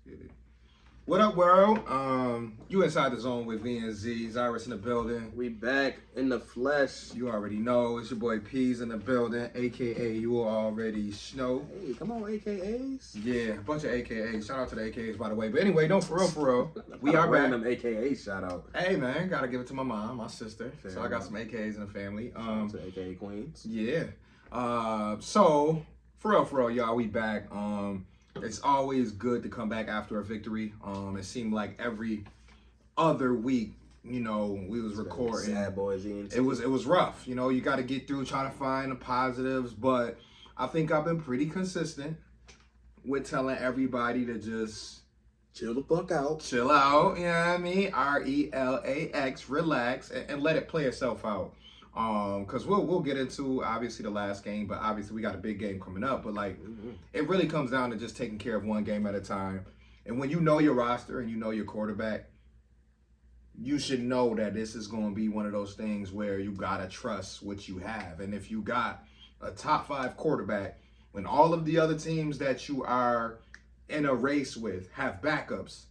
get it. What up, world? You inside the zone with V and Z. Zyrus in the building. We back in the flesh. You already know it's your boy P's in the building, aka you already know. Hey, come on, AKAs. Yeah, a bunch of AKAs. Shout out to the AKAs, by the way. But anyway, no, for real. We are back. Random AKA shout out. Hey man, gotta give it to my mom, my sister. Fair so I got enough. some AKAs in the family. To AKA Queens. Yeah. So for real, y'all, we back. It's always good to come back after a victory. It seemed like every other week, you know, we was recording. Sad boys ENT. It was rough. You know, you got to get through trying to find the positives, but I think I've been pretty consistent with telling everybody to just chill the fuck out. Chill out, you know what I mean? RELAX, relax, and let it play itself out. Because we'll get into obviously the last game, but obviously we got a big game coming up. But like, it really comes down to just taking care of one game at a time. And when you know your roster and you know your quarterback, you should know that this is going to be one of those things where you gotta trust what you have. And if you got a top 5 quarterback, when all of the other teams that you are in a race with have backups,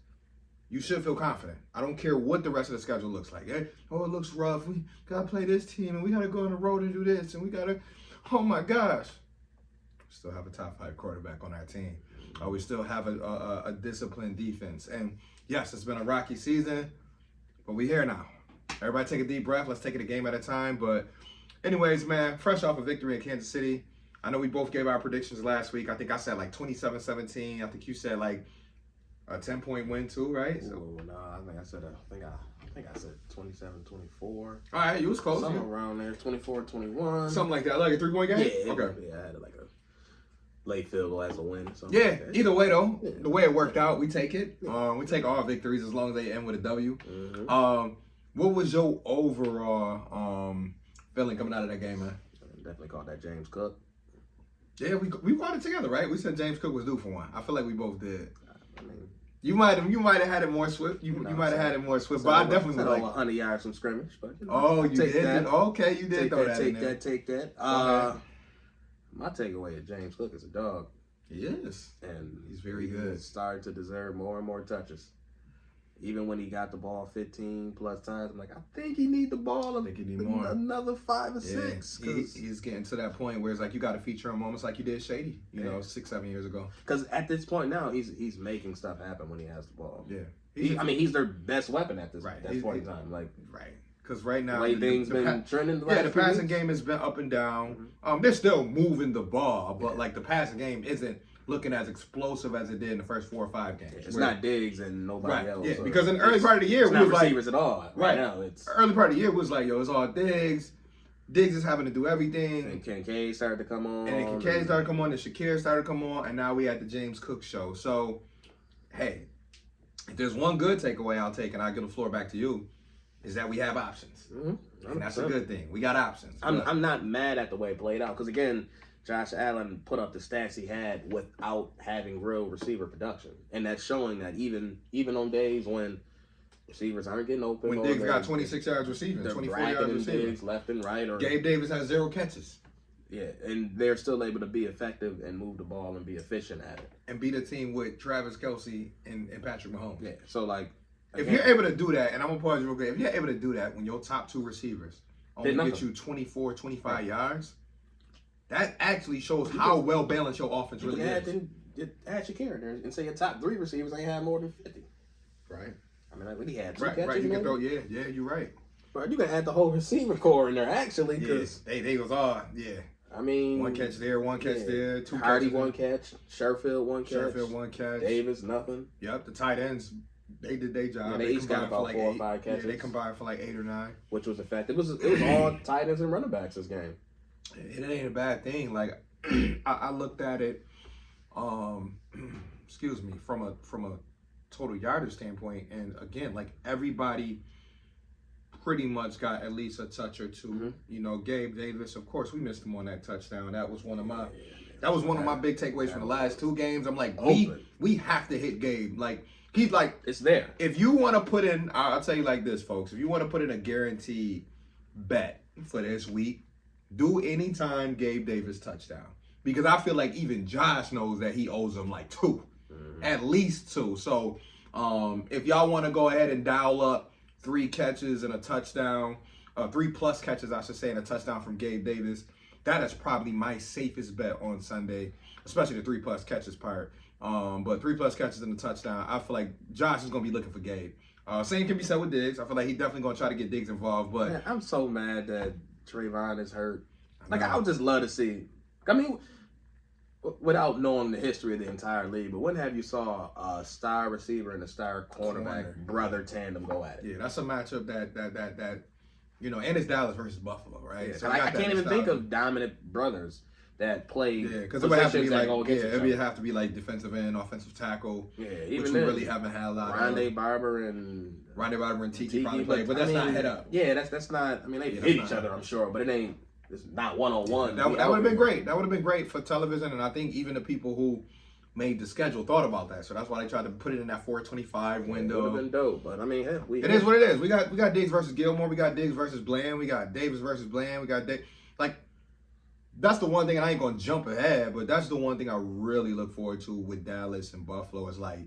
you should feel confident. I don't care what the rest of the schedule looks like. Oh, it looks rough. We got to play this team, and we got to go on the road and do this, and we got to, oh my gosh. We still have a top 5 quarterback on our team. We still have a disciplined defense. And yes, it's been a rocky season, but we're here now. Everybody take a deep breath. Let's take it a game at a time. But anyways, man, fresh off a victory in Kansas City. I know we both gave our predictions last week. I think I said like 27-17. I think you said like a 10-point win too, right? So, no, I think I said 27-24. All right, you was close. Something around there, 24-21. Something like that, like a 3-point game? Yeah, okay. Yeah, I had like a late field goal as a win. Yeah, like either way though, the way it worked out, we take it. We take all victories as long as they end with a W. Mm-hmm. What was your overall feeling coming out of that game, man? Definitely called that James Cook. Yeah, we brought it together, right? We said James Cook was due for one. I feel like we both did. I mean, you might have had it more swift. You might have had it more swift, but I definitely said like 100 yards from scrimmage. But you know, oh, you take did. That. Okay, you did throw that in there. Take that. My takeaway is James Cook is a dog. He is, and he's very good. He's started to deserve more and more touches. Even when he got the ball 15 plus times, I'm like, I think he need the ball. I think he need more. Another 5 or 6. He's getting to that point where it's like you got to feature him almost like you did Shady, you know, 6-7 years ago. Because at this point now, he's making stuff happen when he has the ball. Yeah, he's their best weapon at this point in time. Like right. Because right now, the way things been trending. The passing game has been up and down. They're still moving the ball, but like the passing game isn't looking as explosive as it did in the first 4 or 5 games. It's not Diggs and nobody else. Yeah, because in the early part of the year, it's we not was receivers like, at all. Right now, it's early part of the year was like, yo, it's all Diggs. Diggs is having to do everything. And Kincaid started to come on. And Kincaid started to come on, and Shakir started to come on, and now we had the James Cook show. So, hey, if there's one good takeaway I'll take, and I'll give the floor back to you, is that we have options. And that's a good thing. We got options. I'm not mad at the way it played out, because again, Josh Allen put up the stats he had without having real receiver production. And that's showing that even on days when receivers aren't getting open. When Diggs got 26 yards receiving, 24 yards receiving. Diggs left and right. Or Gabe Davis has 0 catches. Yeah, and they're still able to be effective and move the ball and be efficient at it. And beat a team with Travis Kelce and Patrick Mahomes. Yeah, so like... If you're able to do that, and I'm going to pause you real quick, if you're able to do that when your top 2 receivers only get you 24, 25 yards... That actually shows how well balanced your offense really is. Add Shakir in there and say your top 3 receivers ain't had more than 50. Right. I mean, like, what he had 2 catches. Right. You can throw, yeah, you're right. But you can add the whole receiver core in there actually, because they was all I mean, 1 catch there, 1 catch there, 2 Hardy catches. 1 catch, Sherfield 1 catch, 1 catch, Davis nothing. Yep, the tight ends. They did their job. Yeah, they each got about 4 or 5 catches. Yeah, they combined for like 8 or 9, which was effective. It was all tight ends and running backs this game. It ain't a bad thing. Like I looked at it, excuse me, from a total yardage standpoint, and again, like everybody pretty much got at least a touch or 2. You know, Gabe Davis, of course, we missed him on that touchdown. That was one of my big takeaways from the last 2 games. I'm like, we have to hit Gabe. Like he's like, it's there. If you want to put in, I'll tell you like this, folks. If you want to put in a guaranteed bet for this week, do anytime Gabe Davis touchdown. Because I feel like even Josh knows that he owes him like 2. At least 2. So if y'all want to go ahead and dial up 3 catches and a touchdown, 3+ catches, I should say, and a touchdown from Gabe Davis, that is probably my safest bet on Sunday, especially the 3+ catches part. But 3+ catches and a touchdown, I feel like Josh is going to be looking for Gabe. Same can be said with Diggs. I feel like he's definitely going to try to get Diggs involved. But man, I'm so mad that Trayvon is hurt. Like, I would just love to see. I mean, without knowing the history of the entire league, but when have you saw a star receiver and a star cornerback brother tandem go at it? Yeah, that's a matchup that you know, and it's Dallas versus Buffalo, right? Yeah, so I can't even think of dominant brothers that play. Yeah, because it would have to be like it would have to be like defensive end, offensive tackle. Yeah, even which we really haven't had a lot. Rondé Barber and Tiki probably play, but that's not head up. Yeah, that's not. I mean, they hit each other, I'm sure, but it ain't. It's not 1-on-1. That would have been great. That would have been great for television, and I think even the people who made the schedule thought about that. So that's why they tried to put it in that 4:25 window. It would have been dope, but I mean, hey, it is what it is. We got Diggs versus Gilmore. We got Diggs versus Bland. We got Davis versus Bland. We got like. That's the one thing, and I ain't gonna jump ahead, but that's the one thing I really look forward to with Dallas and Buffalo is like,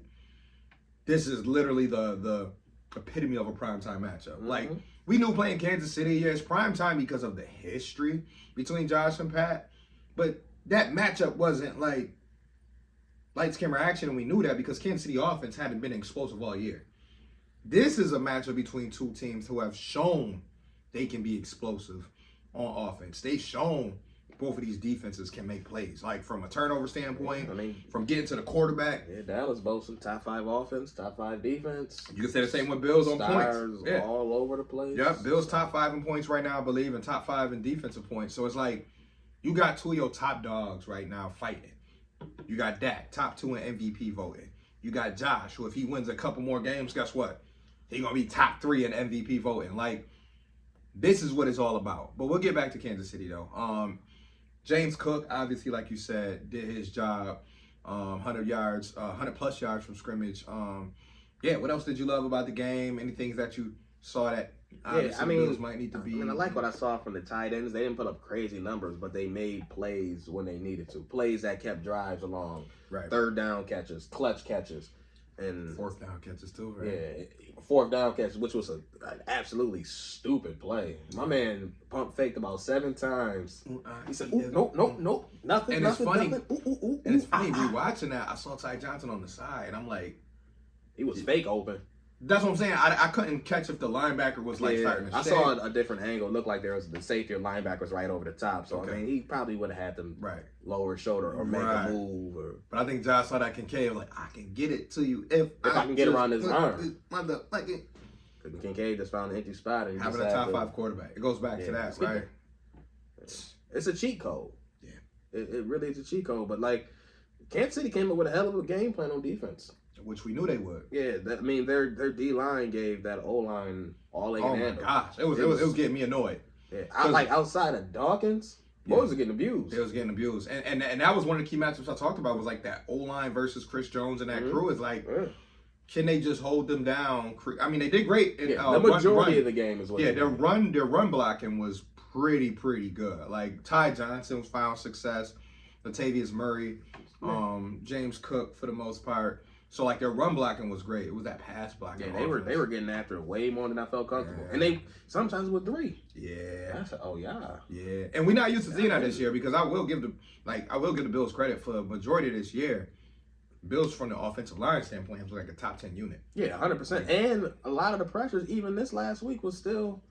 this is literally the epitome of a primetime matchup. Mm-hmm. Like, we knew playing Kansas City, yeah, it's primetime because of the history between Josh and Pat, but that matchup wasn't like lights, camera, action, and we knew that because Kansas City offense hadn't been explosive all year. This is a matchup between 2 teams who have shown they can be explosive on offense. They've shown both of these defenses can make plays, like from a turnover standpoint, I mean, from getting to the quarterback. Yeah, Dallas boasting top 5 offense, top 5 defense. You can say the same with Bills on points. Yeah, all over the place. Yep, Bills top 5 in points right now, I believe, and top 5 in defensive points. So it's like you got 2 of your top dogs right now fighting. You got Dak, top 2 in MVP voting. You got Josh, who if he wins a couple more games, guess what? He's gonna be top 3 in MVP voting. Like, this is what it's all about. But we'll get back to Kansas City though. James Cook, obviously, like you said, did his job. 100 yards, 100+ yards from scrimmage. Yeah, what else did you love about the game? Any things that you saw that Bills might need to be? I mean, I like what I saw from the tight ends. They didn't put up crazy numbers, but they made plays when they needed to. Plays that kept drives along. Right. 3rd down catches, clutch catches. And 4th down catches too, right? Yeah, 4th down catches, which was an absolutely stupid play. My man pump faked about 7 times. He said, nope, nothing. And it's funny. Nothing. And it's funny, rewatching that, I saw Ty Johnson on the side, and I'm like, he was fake open. That's what I'm saying. I couldn't catch if the linebacker was like starting to shake. I saw a different angle. It looked like there was the safety or linebacker was right over the top. So I mean, he probably would have had to lower his shoulder or make a move. But I think Josh saw that Kincaid was like, I can get it to you if I can get around his arm. Kincaid just found an empty spot and having a top 5 quarterback. It goes back to that, right? It's a cheat code. Yeah, it really is a cheat code. But like, Kansas City came up with a hell of a game plan on defense. Which we knew they would. Yeah, I mean, their D line gave that O line all they can handle. Oh my gosh, it was getting me annoyed. Yeah, outside of Dawkins, boys are getting abused. They was getting abused, and that was one of the key matchups I talked about. Was like that O line versus Chris Jones and that crew is like, can they just hold them down? I mean, they did great. In, the majority of the game is what. Yeah, their run blocking was pretty good. Like Ty Johnson found success, Latavius Murray, James Cook for the most part. So like their run blocking was great. It was that pass blocking. Yeah, they were getting after it way more than I felt comfortable. Yeah. And they sometimes with 3. Yeah. I said, oh yeah. Yeah. And we're not used to seeing that this year because I will give the Bills credit for the majority of this year. Bills from the offensive line standpoint was like a top 10 unit. Yeah, 100%. And a lot of the pressures, even this last week, was still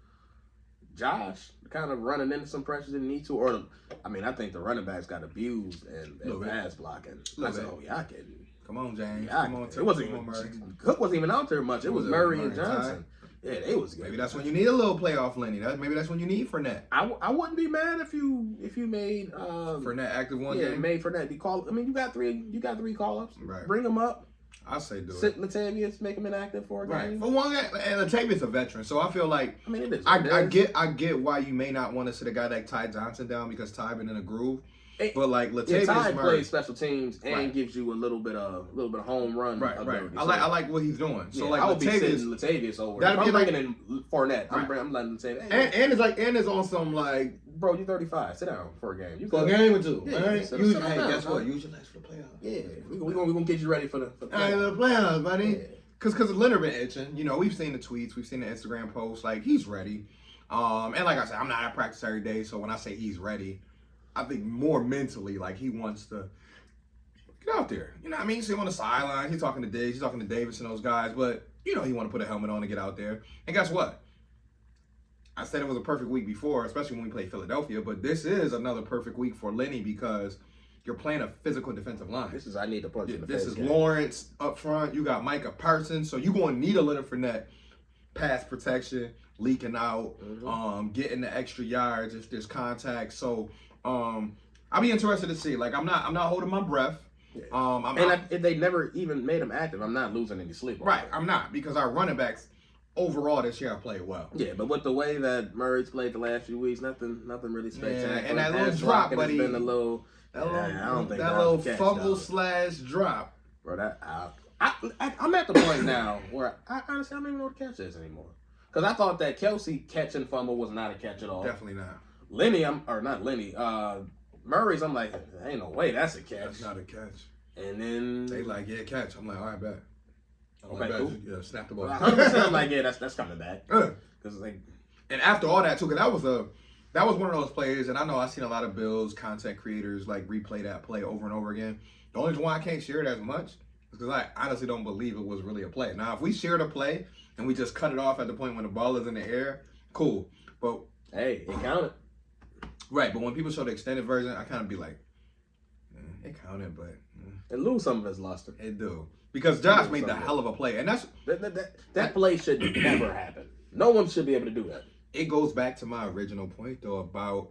Josh kind of running into some pressures didn't need to. Or I mean, I think the running backs got abused and pass blocking. I said, oh yeah, I can. Come on, James. Yeah, come on, it wasn't even Murray. Cook wasn't even out there much. It was Murray and Johnson. Yeah, they was good. Maybe that's when you need a little playoff Lenny. Maybe that's when you need Fournette. I wouldn't be mad if you made Fournette active one game. Yeah, made Fournette. You got 3 call-ups. Right. Bring them up. I say do Sit Latavius, make him inactive for a game. For one, and Latavius a veteran, so I feel like it is. I get why you may not want to sit a guy like Ty Johnson down because Ty been in a groove. But like Ty Latavius Murray plays special teams and gives you a little bit of home run. Right. ability. I like what he's doing. So yeah, like I would be sitting Latavius over. That'd If be I'm bringing in Fournette, I'm letting Latavius. Hey, and it's on some like, bro, you're 35. Sit down for a game. You for a game or two. Yeah, Right? sit Hey, down, guess what? Use your legs for the playoffs. Yeah, we're gonna get you ready for the playoffs, buddy. Yeah. Because Leonard been itching. You know, we've seen the tweets, we've seen the Instagram posts. Like, he's ready. And like I said, I'm not at practice every day, so when I say he's ready, I think more mentally, like, he wants to get out there. You know what I mean? You see him on the sideline. He's talking to Diggs. He's talking to Davis and those guys. But, you know, he want to put a helmet on and get out there. And guess what? I said it was a perfect week before, especially when we played Philadelphia. But this is another perfect week for Lenny because you're playing a physical defensive line. I need to punch in the This face is game. Lawrence up front. You got Micah Parsons. So you're going to need a Leonard Fournette pass protection, leaking out, getting the extra yards if there's contact. So I'll be interested to see. Like, I'm not holding my breath. Yeah. If they never even made him active, I'm not losing any sleep. Right, I'm not, because our running backs overall this year have played well. Yeah, but with the way that Murray's played the last few weeks, nothing really spectacular. Yeah, and that little drop, buddy. Been a little. That little fumble slash drop. Bro, I'm at the point now where I honestly don't even know what the catch is anymore. Because I thought that Kelsey catch and fumble was not a catch at all. Definitely not. Murray's, I'm like, ain't no way that's a catch. That's not a catch. And then they like, yeah, catch. I'm like, all right, bet. Okay, cool. Yeah, snap the ball. 100% I'm like, yeah, that's coming back. Because like, and after all that too, because that was one of those plays, and I know I've seen a lot of Bills content creators like replay that play over and over again. The only reason why I can't share it as much is because I honestly don't believe it was really a play. Now, if we shared a play and we just cut it off at the point when the ball is in the air, cool. But hey, it counted. Right, but when people show the extended version, I kind of be like, it counted, but it lose some of its luster. It do. Because Josh made the hell of a play, and that play should never happen. No one should be able to do that. It goes back to my original point, though, about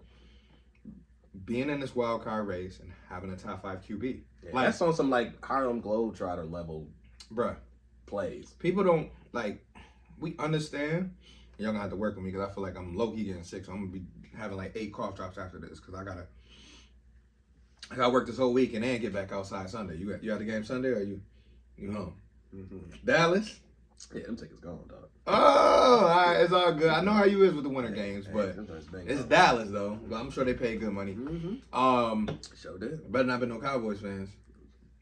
being in this wild card race and having a top 5 QB. Yeah, like, that's on some like Harlem Globetrotter level, bruh. Plays. People don't like. We understand. Y'all gonna have to work with me because I feel like I'm low key getting sick. So I'm gonna be having like 8 cough drops after this because I gotta work this whole week and then get back outside Sunday. You at the game Sunday or you home? Dallas. Yeah, them tickets gone, dog. Oh, all right, it's all good. I know how you is with the winter games, but it's Dallas though. But I'm sure they pay good money. Sure did. Better not be no Cowboys fans.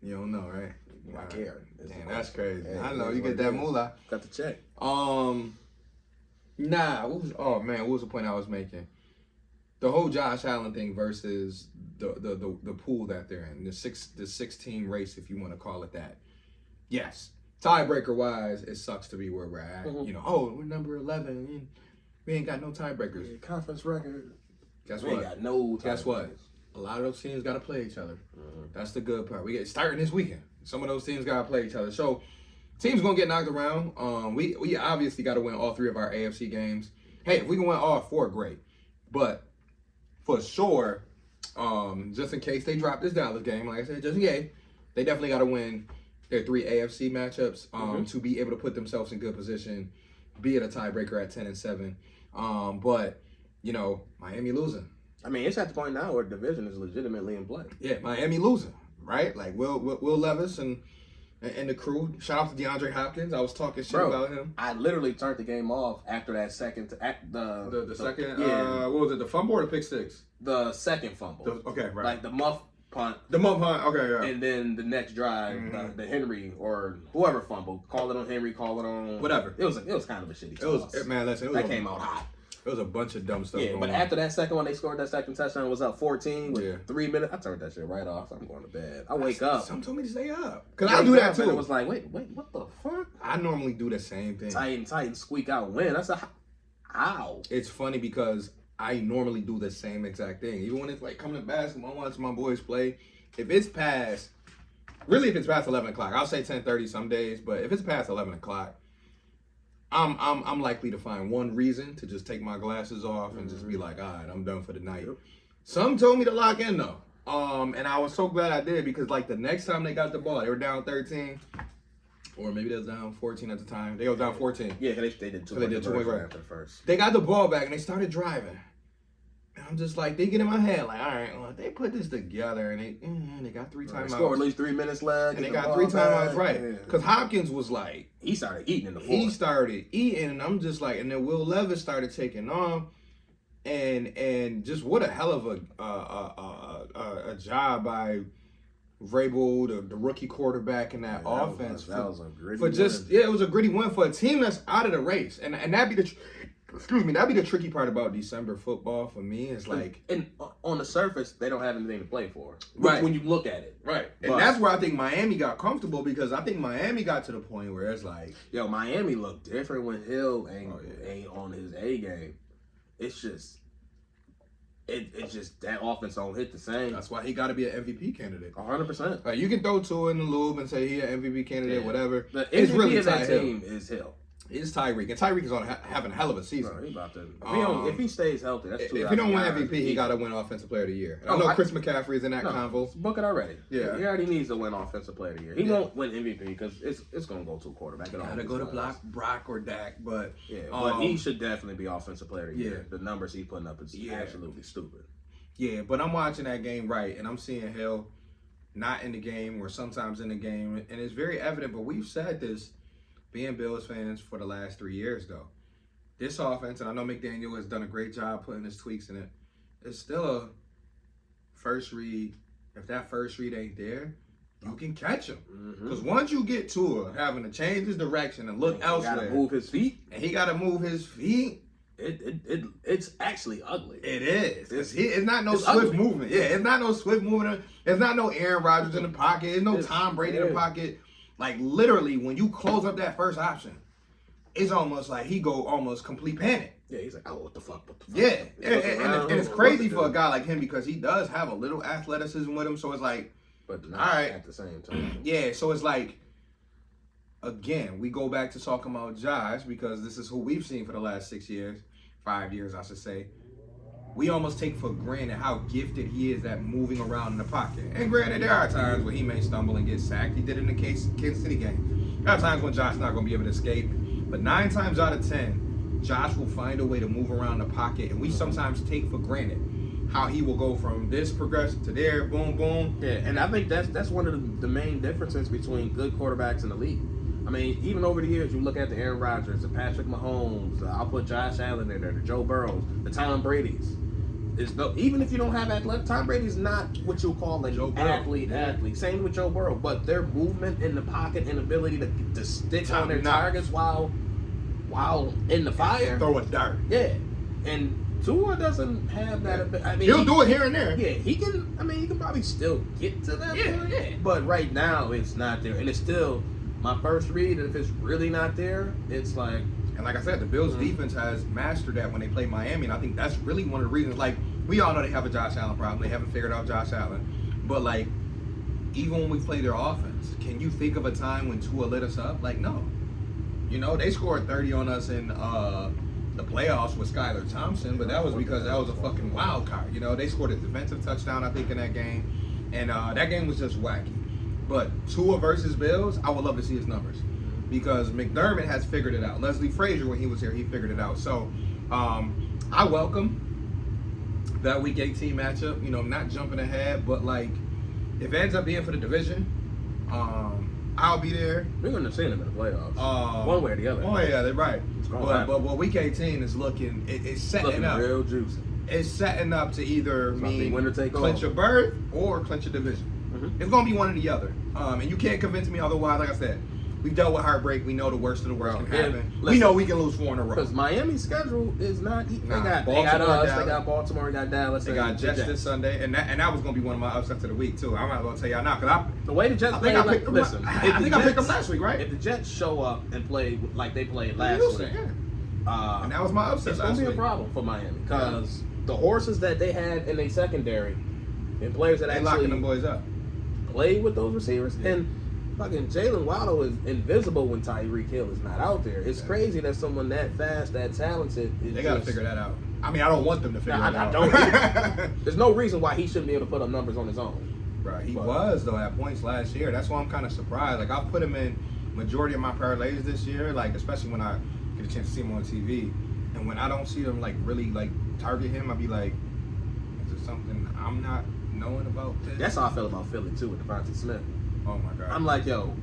You don't know, right? I care. Damn, that's crazy. Hey, I know you get that moolah. Got the check. What was the point I was making? The whole Josh Allen thing versus the pool that they're in, the 16 race, if you want to call it that. Yes, tiebreaker wise, it sucks to be where we're at. You know, we're number 11. We ain't got no tiebreakers. Yeah, conference record. Guess we what? Ain't got no. Guess what? A lot of those teams got to play each other. That's the good part. We get starting this weekend. Some of those teams got to play each other. So teams gonna get knocked around. We obviously got to win all 3 of our AFC games. Hey, if we can win all 4, great. But for sure, just in case they drop this Dallas game, like I said, just in case, they definitely got to win their 3 AFC matchups to be able to put themselves in good position, be at a tiebreaker at 10-7. But you know, Miami losing. I mean, it's at the point now where division is legitimately in play. Yeah, Miami losing, right? Like Will Levis and the crew. Shout out to DeAndre Hopkins. I was talking shit about him. I literally turned the game off after that second. The second. What was it? The fumble or the pick six? The second fumble. Okay, right. Like the muff punt. The muff punt. Okay, yeah. And then the next drive, the Henry or whoever fumbled, call it on Henry, call it on whatever. It was kind of a shitty toss. That came out hot. It was a bunch of dumb stuff. Yeah, but after that second one, they scored that second touchdown. Was up 14 with 3 minutes. I turned that shit right off. I'm going to bed. I wake up. Some told me to stay up because I do that too. I was like, wait, what the fuck? I normally do the same thing. Titan, squeak out, win. I said, how? It's funny because I normally do the same exact thing. Even when it's like coming to basketball, I watch my boys play. If it's past 11 o'clock, I'll say 10:30 some days, but if it's past 11 o'clock, I'm likely to find one reason to just take my glasses off and just be like, all right, I'm done for the night. Yep. Some told me to lock in though. And I was so glad I did because like the next time they got the ball, they were down 13. Or maybe they was down 14 at the time. They were down 14. Yeah, they did 2 points right after the first. They got the ball back and they started driving. And I'm just like, they get in my head, like, all right, well, they put this together, and they got 3 timeouts. Scored at least 3 minutes left. And they got 3 timeouts, right. Because Hopkins was like... He started eating in the fourth. He started eating, and I'm just like... And then Will Levis started taking off. And just what a hell of a job by Vrabel, the rookie quarterback in that offense. That was a gritty win. It was a gritty win for a team that's out of the race. And that'd be the tricky part about December football for me. Is like, and on the surface, they don't have anything to play for. Right. When you look at it. Right. And that's where I think Miami got comfortable, because I think Miami got to the point where it's like, yo, Miami looked different when Hill ain't on his A game. It's just, it's just that offense don't hit the same. That's why he got to be an MVP candidate. 100%. Like, you can throw Tua in the loop and say he an MVP candidate, whatever. The MVP it's really of that Hill. team is Hill. It's Tyreek, and Tyreek is having a hell of a season. Bro, he about to, if he stays healthy, that's 2 If he don't win MVP, he got to win Offensive Player of the Year. I know Chris McCaffrey is in that convo. Book it already. Yeah, he already needs to win Offensive Player of the Year. He won't win MVP because it's going to go to a quarterback. Got to go to Brock or Dak, but but he should definitely be Offensive Player of the Year. The numbers he's putting up is absolutely stupid. Yeah, but I'm watching that game and I'm seeing Hill not in the game or sometimes in the game, and it's very evident. But we've said this, being Bills fans for the last 3 years, though. This offense, and I know McDaniel has done a great job putting his tweaks in it, it's still a first read. If that first read ain't there, you can catch him. Because once you get to having to change his direction and look elsewhere. He got to move his feet. And he got to move his feet. It's actually ugly. It is. It's not no swift movement. Yeah, it's not no swift movement. It's not no Aaron Rodgers in the pocket. It's no Tom Brady in the pocket. Like, literally, when you close up that first option, it's almost like he go almost complete panic. Yeah, he's like, oh, what the fuck? Yeah, and it's crazy for a guy like him because he does have a little athleticism with him. So it's like, but not at the same time. Yeah, so it's like, again, we go back to talking about Josh because this is who we've seen for the last 5 years, I should say. We almost take for granted how gifted he is at moving around in the pocket. And granted, there are times where he may stumble and get sacked. He did it in the Kansas City game. There are times when Josh's not going to be able to escape. But 9 times out of 10, Josh will find a way to move around the pocket. And we sometimes take for granted how he will go from this progression to there, boom, boom. Yeah, and I think that's one of the main differences between good quarterbacks in the league. I mean, even over the years, you look at the Aaron Rodgers, the Patrick Mahomes, I'll put Josh Allen in there, the Joe Burrows, the Tom Brady's. Even if you don't have athletic, Tom Brady's not what you'll call an athlete. Same with Joe Burrow, but their movement in the pocket and ability to stick on their targets while in the fire. Throw a dart. Yeah, and Tua doesn't have that. I mean, he'll do it here and there. Yeah, he can. I mean, he can probably still get to that point. Yeah. But right now, it's not there, and it's still my first read. And if it's really not there, it's like. And like I said, the Bills' defense has mastered that when they play Miami, and I think that's really one of the reasons. Like, we all know they have a Josh Allen problem. They haven't figured out Josh Allen. But, like, even when we play their offense, can you think of a time when Tua lit us up? Like, no. You know, they scored 30 on us in the playoffs with Skylar Thompson, but that was because that was a fucking wild card. You know, they scored a defensive touchdown, I think, in that game. And that game was just wacky. But Tua versus Bills, I would love to see his numbers. Because McDermott has figured it out. Leslie Frazier, when he was here, he figured it out. So, I welcome that Week 18 matchup. You know, not jumping ahead, but, like, if it ends up being for the division, I'll be there. We're going to see them in the playoffs. One way or the other. Oh, yeah, they're right. But Week 18 is looking, it's setting up. Real juicy. It's setting up to either clinch a berth or clinch a division. Mm-hmm. It's going to be one or the other. And you can't convince me otherwise. Like I said, we've dealt with heartbreak. We know the worst of the worst can happen. We know we can lose 4 in a row. Because Miami's schedule is not. They got us. They got Baltimore. They got Dallas. They got Jets this Sunday, and that was going to be one of my upsets of the week too. I'm not going to tell y'all now because the way the Jets play. I picked them last week, right? If the Jets show up and play like they played last week, and that was my upset. It's going to be a problem for Miami because the horses that they had in their secondary and players that actually locking them boys up, play with those receivers and. Fucking Jalen Waddle is invisible when Tyreek Hill is not out there. It's crazy that someone that fast, that talented. They got to figure that out. I mean, I don't want them to figure that out. I don't. There's no reason why he shouldn't be able to put up numbers on his own. Right, he was though at points last year. That's why I'm kind of surprised. Like I'll put him in majority of my parlays this year. Like especially when I get a chance to see him on TV, and when I don't see them like really like target him, I'll be like, there something I'm not knowing about this? That's how I feel about Philly too with Devontae Smith. Oh my god. I'm like, yo,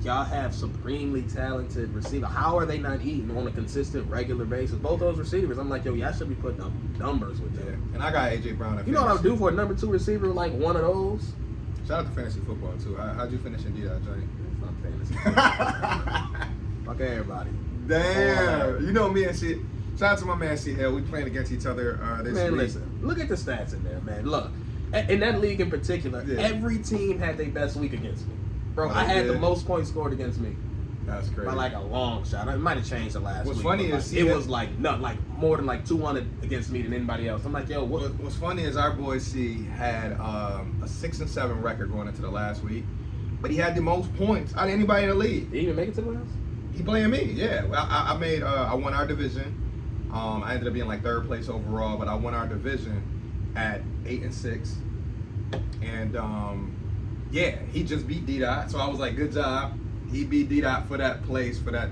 y'all have supremely talented receiver. How are they not eating on a consistent, regular basis? Both those receivers, I'm like, yo, y'all should be putting up numbers with them. Yeah. And I got AJ Brown. At You know what I would fantasy. do for a number 2 receiver like one of those? Shout out to fantasy football too. How'd you finish in D-Dot, Johnny? Fuck fantasy. Fuck everybody. Damn. You know me and shit. Shout out to my man C Hill. We playing against each other this Man, week. listen. Look at the stats in there, man. Look, in that league in particular, Yeah. every team had their best week against me. Bro, Oh, I had yeah. the most points scored against me That's crazy. by like a long shot. It might have changed the last What's week. funny but, is like, it that- was like more than like 200 against me than anybody else. I'm like, yo, what? What's funny is our boy C had a 6-7 record going into the last week, but he had the most points out of anybody in the league. Did he even make it to the last? He playing me, yeah. I made I won our division. I ended up being like 3rd place overall, but I won our division at 8-6. And yeah, he just beat D-Dot, so I was like, good job. He beat D-Dot for that place for that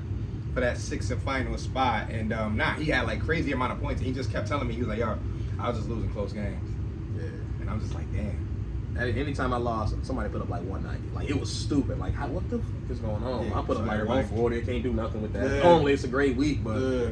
6th and final spot. And he had like crazy amount of points. And he just kept telling me, he was like, yo, I was just losing close games. Yeah. And I'm just like, damn. Anytime I lost, somebody put up like 190. Like, it was stupid. Like, what the fuck is going on? Yeah, I put up so like everybody- 140. I can't do nothing with that. Yeah. Normally, it's a great week, but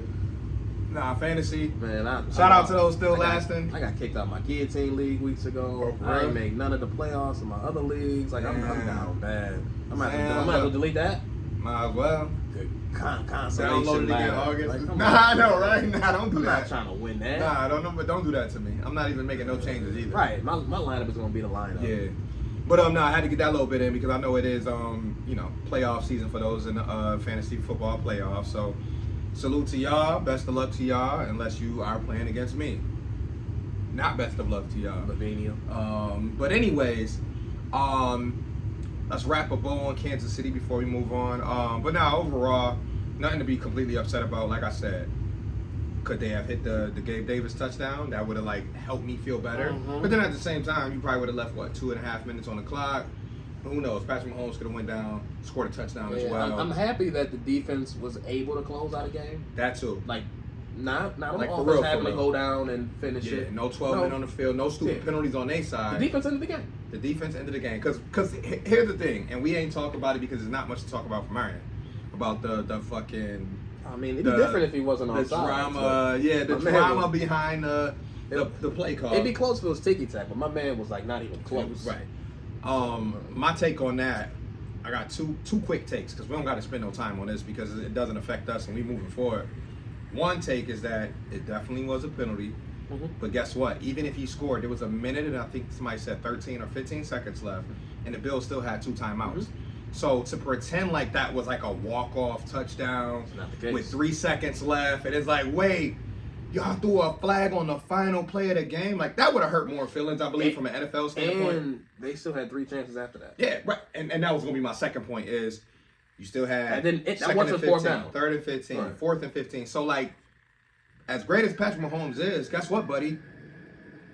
Nah, fantasy. man, Shout out to those still I got- lasting. I got kicked out my guillotine league weeks ago. Oh, I bro. ain't made none of the playoffs in my other leagues. Like, I'm Damn. down bad. I'm gonna Damn. have to delete that. Might as well. Good Download consolation it again ladder. August. Like, come Nah, on. I know, right? Nah, don't do I'm not that. trying to win that. Nah, don't do that to me. I'm not even making no changes either. Right, my lineup is gonna be the lineup. Yeah. But I had to get that little bit in because I know it is playoff season for those in the fantasy football playoffs. So salute to y'all, best of luck to y'all, unless you are playing against me. Not best of luck to y'all. Lavinia. But anyways, let's wrap a bow on Kansas City before we move on. But now overall, nothing to be completely upset about. Like I said, could they have hit the Gabe Davis touchdown? That would have like helped me feel better. Mhm. But then at the same time, you probably would have left 2.5 minutes on the clock. Who knows? Patrick Mahomes could have went down, scored a touchdown as Yeah, well. I'm happy that the defense was able to close out a game. That too. Like, not on Like, the for offense real, having for to real. go down and finish Yeah, it. no 12 men on the field, no stupid Yeah. penalties on their The side. defense ended the game. The defense ended the game. Because here's the thing, and we ain't talk about it because there's not much to talk about from our end. About the fucking I mean, it'd The- be different if he wasn't on the drama, the My man drama was- behind the play call. It'd be close if it was ticky tack, but my man was like not even close. Right. My take on that, I got two quick takes because we don't got to spend no time on this because it doesn't affect us and we moving forward. One take is that it definitely was a penalty, Mhm. but guess what? Even if he scored, there was a minute and I think somebody said 13 or 15 seconds left, and the Bills still had 2 timeouts. Mhm. So to pretend like that was like a walk-off touchdown It's not the case. with 3 seconds left, and it's like, wait, y'all threw a flag on the final play of the game? Like, that would have hurt more feelings, I believe, from an NFL standpoint. And they still had 3 chances after that. Yeah, right. And that was going to be my second point is you still had That second wasn't and fourth 15, down. 3rd and 15, Right. 4th and 15. So, like, as great as Patrick Mahomes is, guess what, buddy?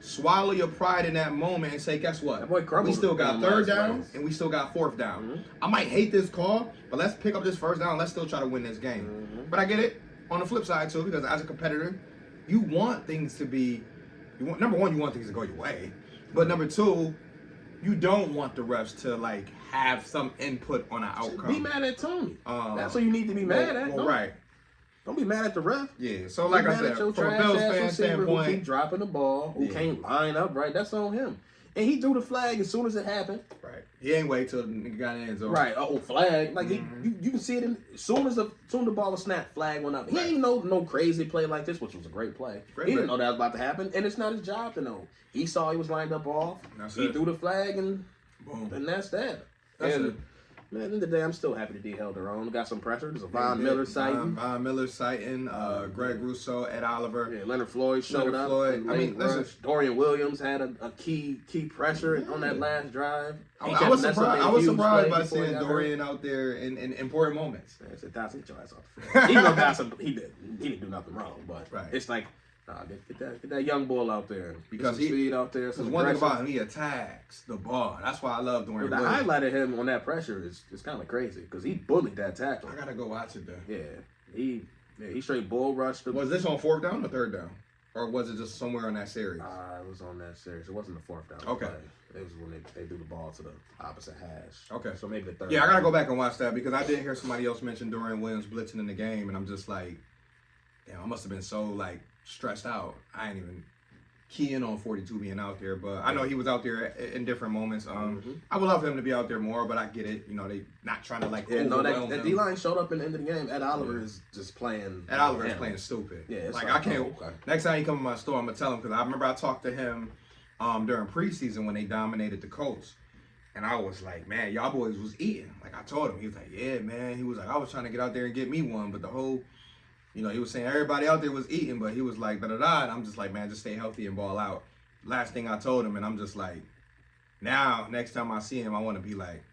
Swallow your pride in that moment and say, guess what? That boy crumbled We still got in 3rd last down race. and we still got 4th down. Mhm. I might hate this call, but let's pick up this 1st down. Let's still try to win this game. Mhm. But I get it on the flip side, too, because as a competitor, you want things to be, number one, you want things to go your way. But number two, you don't want the refs to, like, have some input on an outcome. Be mad at Tony. Um, That's what you need to be mad at. Well, Don't- right. Don't be mad at the ref. Yeah. So, like Be I mad said, at your from a trash Bills ass fan receiver who keep standpoint, dropping the ball, who Yeah. can't line up right. That's on him. And he threw the flag as soon as it happened. right? He ain't wait till the nigga got in the end zone. Right. Oh, flag. Like Mhm. you can see it as soon as the ball was snapped, flag went up. He ain't know no crazy play like this, which was a great play. Great he didn't play. know that was about to happen, and it's not his job to know. He saw he was lined up off. That's He it. threw the flag, and Boom. that's that. That's and it. man, at the end of the day, I'm still happy the D held their own. Got some pressure. There's a Von Miller sighting. Von Miller sighting. Greg Russo, Ed Oliver. Yeah, Leonard Floyd showed Leonard up. Floyd. and I mean, late listen. rush. Dorian Williams had a key pressure on that last drive. I He was kept surprised. messing up I a was huge surprised play by before he seeing got hurt. Dorian out there in important moments. I said, "Dawson, get your ass off the field." He gonna got some. He didn't do nothing wrong, but Right. it's like, nah, get that young bull out there Because get some he- speed out there. Because Some one thing aggression. about him, he attacks the ball. That's why I love Dorian The Williams. highlight of him on that pressure is kind of crazy because he bullied that tackle. I gotta go watch it then. Yeah, he straight bull rushed him. Was this on 4th down or 3rd down? or was it just somewhere in that series? It was on that series. It wasn't the fourth down. Okay. Play. It was when they threw the ball to the opposite hash. Okay. So maybe the third. Yeah, I gotta go back and watch that because I did hear somebody else mention Dorian Williams blitzing in the game, and I'm just like, damn, I must have been so like stressed out. I ain't even key in on 42 being out there, but I know he was out there in different moments. I would love him to be out there more, but I get it. You know, they not trying to like overwhelm that him. D-line showed up in the end of the game. Ed Oliver is just playing. Ed Oliver is playing stupid. Yeah, like I can't. Next time he come to my store, I'm gonna tell him because I remember I talked to him during preseason when they dominated the Colts. And I was like, man, y'all boys was eating. Like I told him, he was like, yeah, man. He was like, I was trying to get out there and get me one, but the whole, you know, he was saying everybody out there was eating, but he was like, da-da-da. And I'm just like, man, just stay healthy and ball out. Last thing I told him, and I'm just like, now, next time I see him, I want to be like,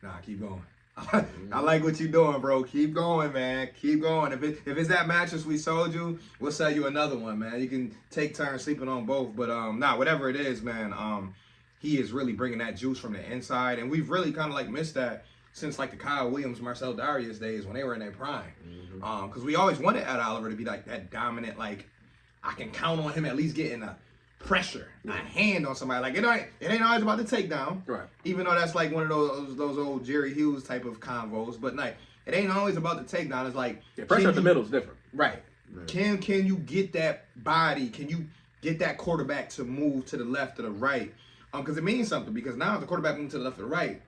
nah, keep going. I like what you're doing, bro. Keep going, man. Keep going. If it's that mattress we sold you, we'll sell you another one, man. You can take turns sleeping on both. But, whatever it is, man, he is really bringing that juice from the inside. And we've really kind of like missed that since like the Kyle Williams, Marcel Darius days when they were in their prime. Because we always wanted Ed Oliver to be like that dominant, like I can count on him at least getting a pressure, a hand on somebody. Like it ain't always about the takedown. Right. Even though that's like one of those old Jerry Hughes type of convos. But like it ain't always about the takedown. It's like pressure at the middle is different. Right. Yeah. Can you get that body? Can you get that quarterback to move to the left or the right? Because it means something. Because now if the quarterback moves to the left or the right,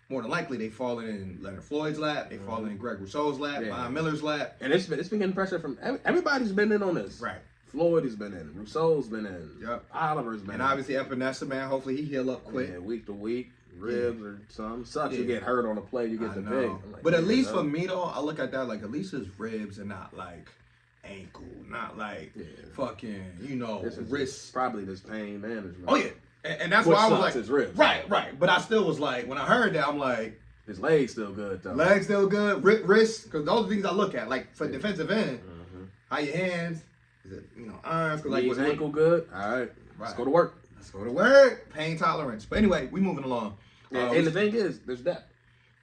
more than likely they fall in Leonard Floyd's lap, they fall in Greg Rousseau's lap, Von Miller's lap. And it's been getting pressure from everybody's been in on this. Right. Floyd has been in, Rousseau's been in, Yep. Oliver's been and in. And obviously Epinesa, man, hopefully he heal up quick. Yeah, week to week, ribs or something. Sucks you get hurt on a play, you get the big. Like, but at least for me though, I look at that like at least his ribs are not like ankle, not like fucking, wrist. Probably this pain management. Oh yeah. And that's why I was like, his ribs. Right. But I still was like, when I heard that, I'm like, his leg's still good though. Legs still good, wrist, because those are things I look at. Like for defensive end, how your hands, is it arms? Like his ankle good. All right, let's go to work. Let's go to work. Pain tolerance. But anyway, we moving along. And the thing is, there's depth.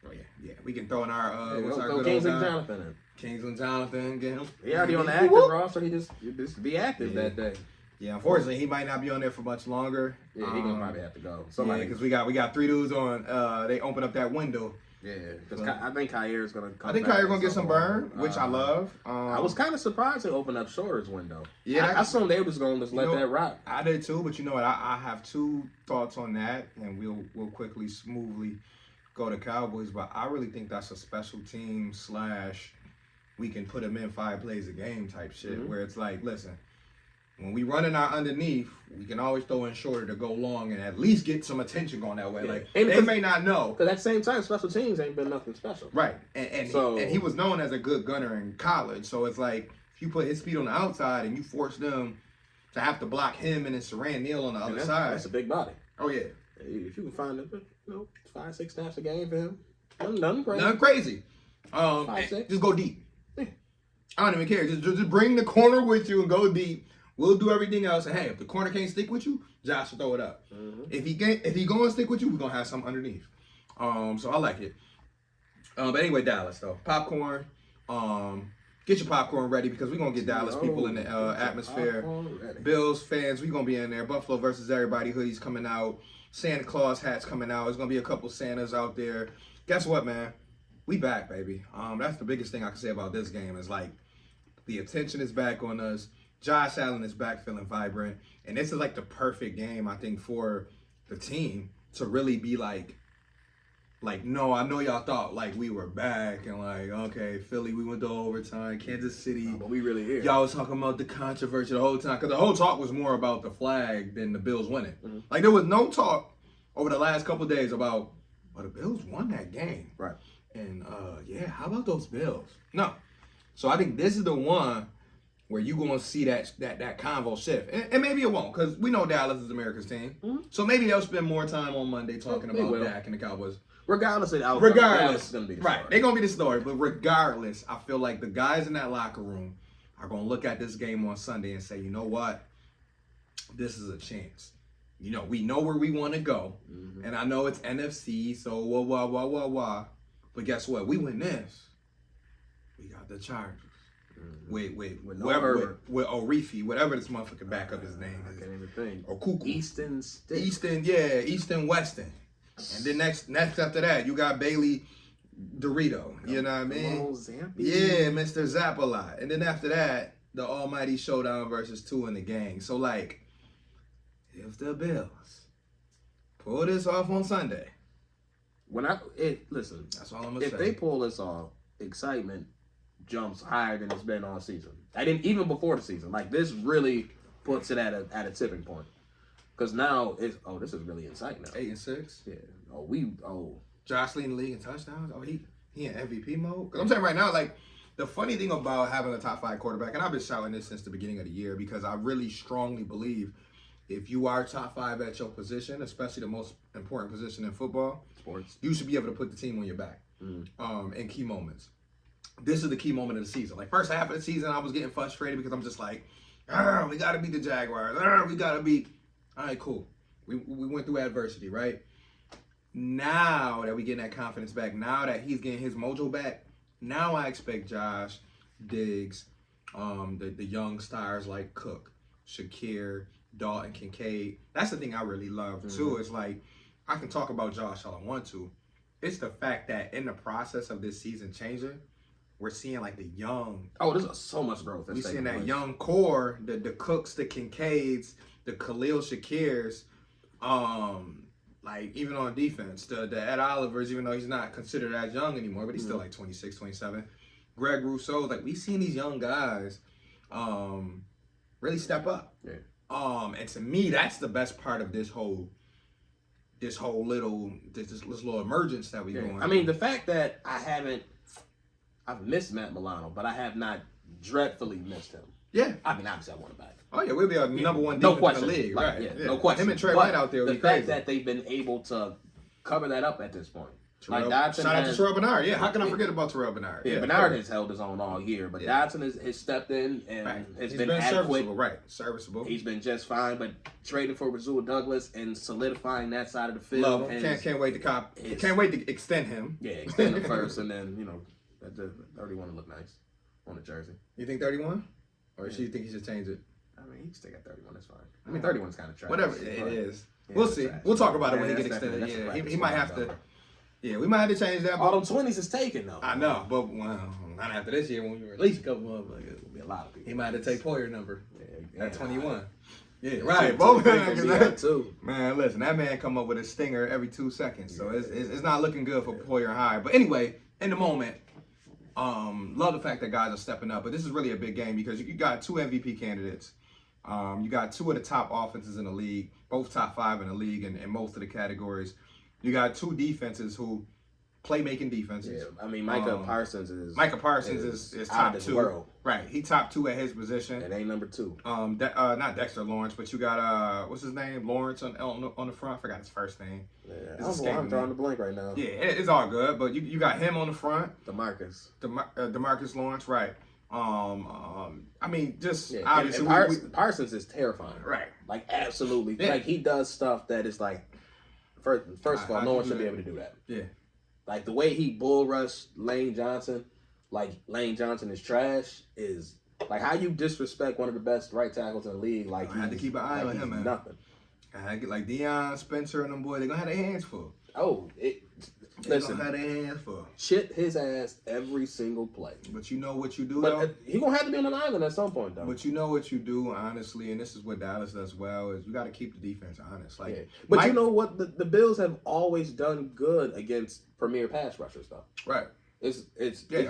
Oh yeah. We can throw in our what's our good Kingsley Jonathan in. Kingsley Jonathan, get him. He already on the active roster. He just be active that day. Yeah, unfortunately, he might not be on there for much longer. Yeah, he gonna probably have to go. Because we got 3 dudes on. They open up that window. Yeah, because I think Kyrie's gonna come. I think Kyrie's gonna get some burn, which I love. I was kind of surprised they opened up Shorter's window. Yeah, I assumed they was gonna just let that rock. I did too, but you know what? I have 2 thoughts on that, and we'll quickly, smoothly go to Cowboys. But I really think that's a special team / we can put them in 5 plays a game type shit, where it's like, listen. When we running our underneath, we can always throw in Shorter to go long and at least get some attention going that way. Yeah. Like and they may not know. Because at the same time, special teams ain't been nothing special. Right. And he was known as a good gunner in college. So it's like if you put his speed on the outside and you force them to have to block him and then Saran Neal on the other side. That's a big body. Oh yeah. If you can find 5-6 snaps a game for him, nothing crazy. Nothing crazy. 5-6. Just go deep. Yeah. I don't even care. Just bring the corner with you and go deep. We'll do everything else. And hey, if the corner can't stick with you, Josh will throw it up. If he gonna stick with you, we're gonna have something underneath. So I like it. But anyway, Dallas though. Popcorn. Get your popcorn ready because we're gonna get Dallas people in the atmosphere. Bills fans, we're gonna be in there. Buffalo versus everybody, hoodies coming out. Santa Claus hats coming out. There's gonna be a couple Santas out there. Guess what, man? We back, baby. That's the biggest thing I can say about this game is like the attention is back on us. Josh Allen is back feeling vibrant. And this is like the perfect game, I think, for the team to really be like, no, I know y'all thought like we were back and like, okay, Philly, we went to overtime, Kansas City. But we really here. Y'all was talking about the controversy the whole time. Because the whole talk was more about the flag than the Bills winning. Like there was no talk over the last couple of days about, well, the Bills won that game. Right. And how about those Bills? No. So I think this is the one where you're going to see that convo shift. And maybe it won't, because we know Dallas is America's team. So maybe they'll spend more time on Monday talking about Dak and the Cowboys. Regardless of the outcome. Regardless. Gonna be the right. story. They're going to be the story. But regardless, I feel like the guys in that locker room are going to look at this game on Sunday and say, you know what? This is a chance. We know where we want to go. And I know it's NFC, so wah. But guess what? We win this. We got the Chargers. with no whoever Herbert. with Orifi, whatever this motherfucking backup his name I is. can't even think. Or Cuckoo. Easton Stick. Easton Weston. And then next after that, you got Bailey Dorito. You know what I mean? Yeah, Mr. Zappalot. And then after that, the Almighty Showdown versus 2 in the gang. So like, if the Bills pull this off on Sunday, listen, that's all I'm gonna say. If they pull this off, excitement jumps higher than it's been all season. I didn't even before the season. Like this really puts it at a tipping point. Because now this is really exciting now. 8-6. Yeah. Josh leading the league in touchdowns. Oh, he in MVP mode. Because I'm saying right now, like the funny thing about having a top 5 quarterback, and I've been shouting this since the beginning of the year because I really strongly believe if you are top 5 at your position, especially the most important position in football, sports, you should be able to put the team on your back in key moments. This is the key moment of the season. Like first half of the season, I was getting frustrated because I'm just like, we got to beat the Jaguars. We got to beat. All right, cool. We went through adversity, right? Now that we getting that confidence back, now that he's getting his mojo back, now I expect Josh, Diggs, the young stars like Cook, Shakir, Dalton, Kincaid. That's the thing I really love too. It's like I can talk about Josh all I want to. It's the fact that in the process of this season changing, we're seeing like the young. Oh, there's so much growth. We're seeing that young core, the Cooks, the Kincaids, the Khalil Shakirs, like even on defense, the Ed Olivers, even though he's not considered as young anymore, but he's still like 26, 27. Greg Rousseau, like we seen these young guys really step up. Yeah. And to me, that's the best part of this whole little emergence that we going. I mean, the fact that I've missed Matt Milano, but I have not dreadfully missed him. Yeah. I mean, obviously I want him back. Oh yeah, we'll be our number one no defense question. in the league, Like, right? Yeah, no question. Him and Trey But White out there. The fact crazy. That they've been able to cover that up at this point. Terrell, like Dodson shout out to Terrell Bernard. Yeah, how can I forget about Terrell Bernard? Yeah, Bernard has held his own all year, but Dodson has stepped in and has been adequate. Serviceable. He's been just fine, but trading for Rasul Douglas and solidifying that side of the field. Love him. Can't wait to can't wait to extend him. Yeah, extend him first, and then the 31 to look nice on the jersey. You think 31, or do you think he should change it? I mean, he can still got 31. That's fine. I mean, 31 is kind of trash. Whatever it is, we'll see. We'll talk about it when he gets extended. Yeah, he might have to. Yeah, we might have to change that. All them 20s is taken though. I know, but not after this year when we release a couple of them. It'll be a lot of people. He might have to take Poyer number at 21. Yeah, right. Both too. Man, listen, that man come up with a stinger every 2 seconds, so it's not looking good for Poyer High. But anyway, in the moment, love the fact that guys are stepping up. But this is really a big game because you got 2 MVP candidates. You got 2 of the top offenses in the league, both top 5 in the league in most of the categories. You got 2 defenses who playmaking defenses. Yeah, I mean Micah Parsons is top 2. World. Right, he top 2 at his position. And ain't number 2. Not Dexter Lawrence, but you got what's his name? Lawrence on the front. I forgot his first name. Yeah, I'm drawing the blank right now. Yeah, it's all good, but you got him on the front. DeMarcus Lawrence, right? I mean, just obviously Parsons is terrifying. Right. Like absolutely. Yeah. Like he does stuff that is like first of all, no one should be able to do that. Yeah. Like the way he bull rushed Lane Johnson, like Lane Johnson is trash, is like how you disrespect one of the best right tackles in the league. Like I had to keep an eye on him, man. Nothing. I get like Deion, Spencer, and them boys. They're gonna have their hands full. Oh, listen, gonna have their hands full. Shit his ass every single play. But you know what you do, though? He gonna have to be on an island at some point, though. But you know what you do, honestly, and this is what Dallas does well, is you got to keep the defense honest. Like, yeah. But you know what? The Bills have always done good against premier pass rushers, though. Right. It's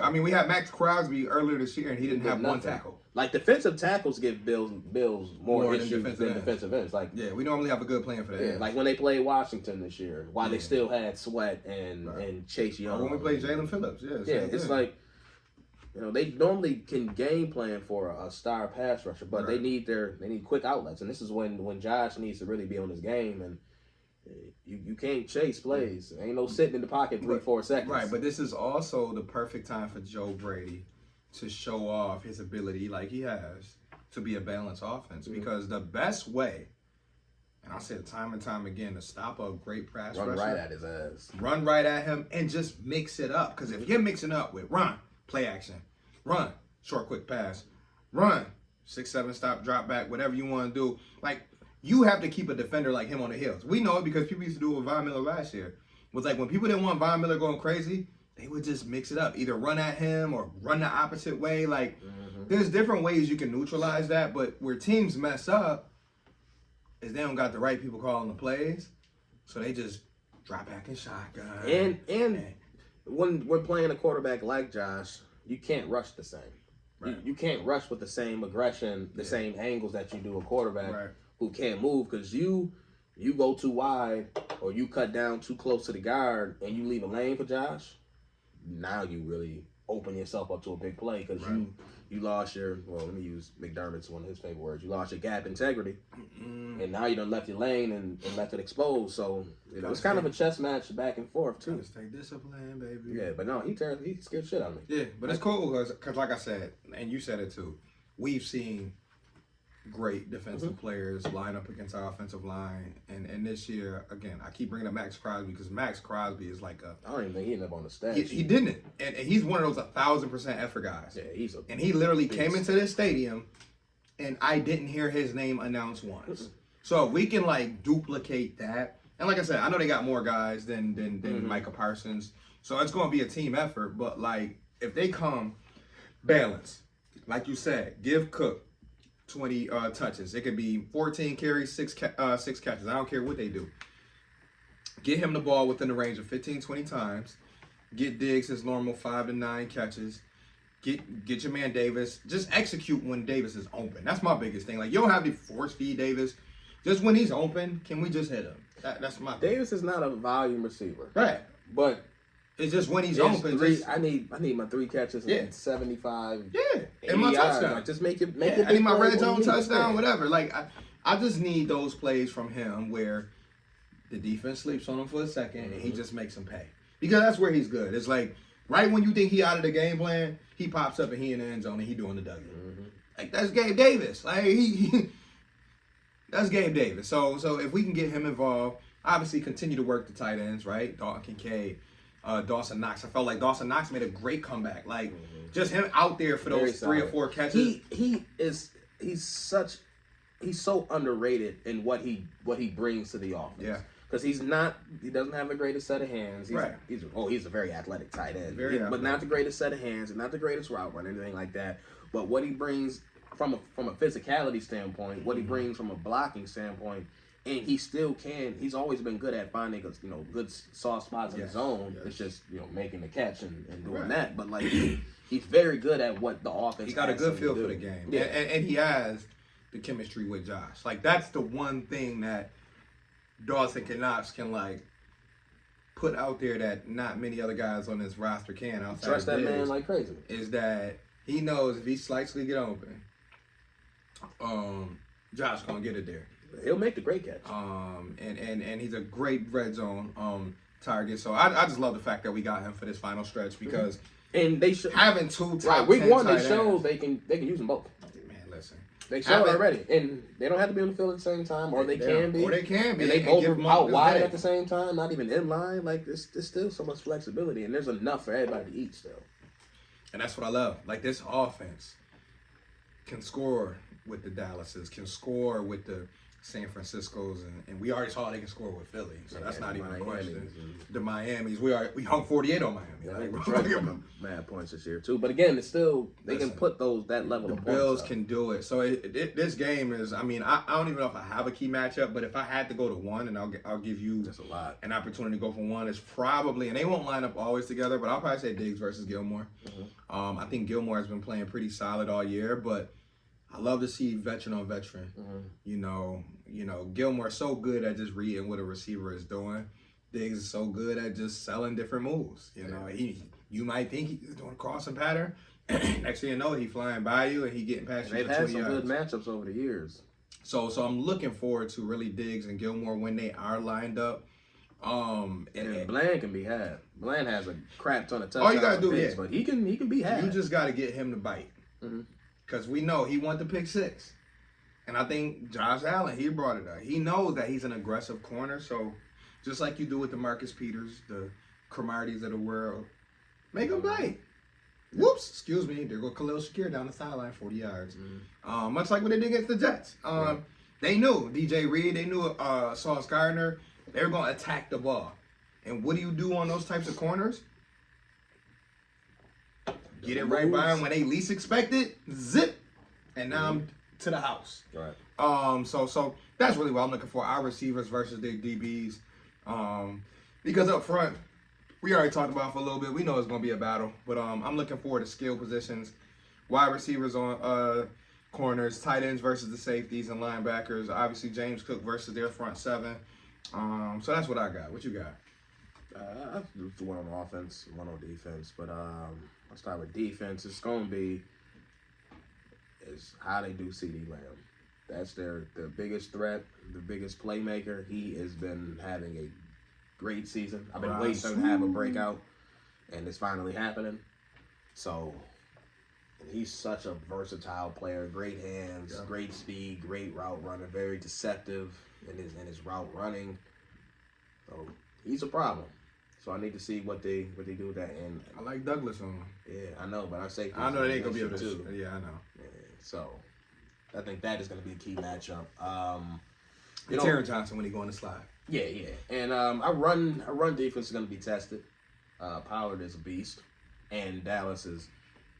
I mean, we had Max Crosby earlier this year, and he didn't have one tackle. Like defensive tackles give Bills more issues than defensive ends. Like we normally have a good plan for that. Yeah, like when they played Washington this year, while they still had Sweat and Chase Young. Or when we played Jalen Phillips, it's like they normally can game plan for a star pass rusher, but they need quick outlets, and this is when Josh needs to really be on his game and. You can't chase plays. Ain't no sitting in the pocket 3-4 seconds. Right, but this is also the perfect time for Joe Brady to show off his ability like he has to be a balanced offense. Mm-hmm. Because the best way, and I'll say it time and time again, to stop a great pass rusher. Run right at his ass. Run right at him and just mix it up. Because if you're mixing up with run, play action, run, short, quick pass, run, 6-7 stop, drop back, whatever you want to do. Like, you have to keep a defender like him on the heels. We know it because people used to do it with Von Miller last year. It was like when people didn't want Von Miller going crazy, they would just mix it up, either run at him or run the opposite way. Like, there's different ways you can neutralize that, but where teams mess up is they don't got the right people calling the plays, so they just drop back in shotgun. And when we're playing a quarterback like Josh, you can't rush the same. Right. You can't rush with the same aggression, the same angles that you do a quarterback Right. who can't move, because you go too wide or you cut down too close to the guard and you leave a lane for Josh. Now you really open yourself up to a big play because you lost your, well, let me use McDermott's one of his favorite words. You lost your gap integrity, and now you done left your lane and left it exposed. So it's kind of a chess match back and forth too. Stay disciplined, baby. Yeah, but no, he scared shit out of me. Yeah, but it's cool because like I said, and you said it too, we've seen great defensive players line up against our offensive line, and this year, again, I keep bringing up Max Crosby because Max Crosby is like I don't even think he ended up on the stats. he didn't, and he's one of those 1,000% effort guys. Yeah, and he literally came into this stadium, and I didn't hear his name announced once. So if we can like duplicate that, and like I said, I know they got more guys than Micah Parsons, so it's going to be a team effort. But like if they come balance, like you said, give Cook 20 touches. It could be 14 carries, 6 catches. I don't care what they do. Get him the ball within the range of 15, 20 times. Get Diggs his normal 5 to 9 catches. Get your man Davis. Just execute when Davis is open. That's my biggest thing. Like, you don't have to force feed Davis. Just when he's open, can we just hit him? That's my thing. Davis is not a volume receiver. Right. But it's just when he's open. I need my 3 catches and 75. Yeah. And my touchdown. Like, just make it. I need my red zone touchdown, whatever. Like, I just need those plays from him where the defense sleeps on him for a second and he just makes them pay. Because that's where he's good. It's like, right when you think he out of the game plan, he pops up and he in the end zone and he doing the W. Like, that's Gabe Davis. Like, that's Gabe Davis. So if we can get him involved, obviously continue to work the tight ends, right? Dalton Kincaid, Dawson Knox. I felt like Dawson Knox made a great comeback. Like, just him out there for those 3 or 4 catches. He's so underrated in what he brings to the offense. Yeah. Because he doesn't have the greatest set of hands. He's a very athletic tight end. But not the greatest set of hands and not the greatest route run, anything like that. But what he brings from a physicality standpoint, what he brings from a blocking standpoint, and he's always been good at finding good soft spots in his zone. It's just making the catch and doing that. But like he's very good at what the offense. He got a good feel for the game. Yeah. And he has the chemistry with Josh. Like, that's the one thing that Dawson Knox can like put out there that not many other guys on this roster can. Outside trust that man like crazy. Is that he knows if he slightly get open, Josh gonna get it there. He'll make the great catch. And he's a great red zone target. So I just love the fact that we got him for this final stretch because and they having 2 top week 10 1 they tight showed ends. they can use them both. Man, listen. They showed already, and they don't have to be on the field at the same time, or they can be. Or they can be. And they both are out wide at the same time, not even in line. Like, there's still so much flexibility, and there's enough for everybody to eat still. And that's what I love. Like, this offense can score with the Dallases, can score with the San Franciscos, and we already saw they can score with Philly, so that's not even a question. The Miamis, we hung 48 on Miami. Like, mad points this year too, but again, it's still they can put that level of points. The Bills can do it. So this game is. I mean, I don't even know if I have a key matchup, but if I had to go to one, and I'll give you that's a lot. An opportunity to go for one. It's probably, and they won't line up always together, but I'll probably say Diggs versus Gilmore. I think Gilmore has been playing pretty solid all year, but I love to see veteran on veteran. Gilmore's so good at just reading what a receiver is doing. Diggs is so good at just selling different moves. You might think he's doing a crossing pattern. Next thing you know, he flying by you and he getting past you. They've had some good matchups over the years. So I'm looking forward to really Diggs and Gilmore when they are lined up. And Bland can be had. Bland has a crap ton of touchdowns. All you gotta do, but he can be had. You just gotta get him to bite. Because we know he wants the pick 6. And I think Josh Allen, he brought it up. He knows that he's an aggressive corner. So just like you do with the Marcus Peters, the Cromarties of the world, make him bite. Whoops, excuse me. There go Khalil Shakir down the sideline, 40 yards. Much like what they did against the Jets. They knew DJ Reed, they knew Sauce Gardner. They were going to attack the ball. And what do you do on those types of corners? Get it right by them when they least expect it. Zip. And now I'm to the house. Right. So that's really what I'm looking for. Our receivers versus their DBs. Because up front, we already talked about it for a little bit. We know it's going to be a battle. But I'm looking forward to skill positions. Wide receivers on corners, tight ends versus the safeties and linebackers. Obviously, James Cook versus their front seven. So that's what I got. What you got? One on offense, one on defense. But I'll start with defense. It's going to be is how they do CeeDee Lamb. That's their biggest threat, the biggest playmaker. He has been having a great season. I've been waiting for him to have a breakout, and it's finally happening. So he's such a versatile player. Great hands, great speed, great route runner, very deceptive in his route running. So he's a problem. So I need to see what they do with that. And I like Douglas on him. Yeah, I know, but our safety. I know they ain't gonna be able to. Yeah, I know. Yeah, so I think that is gonna be a key matchup. Taron Johnson when he go in the slide. Yeah, and our run defense is gonna be tested. Pollard is a beast, and Dallas has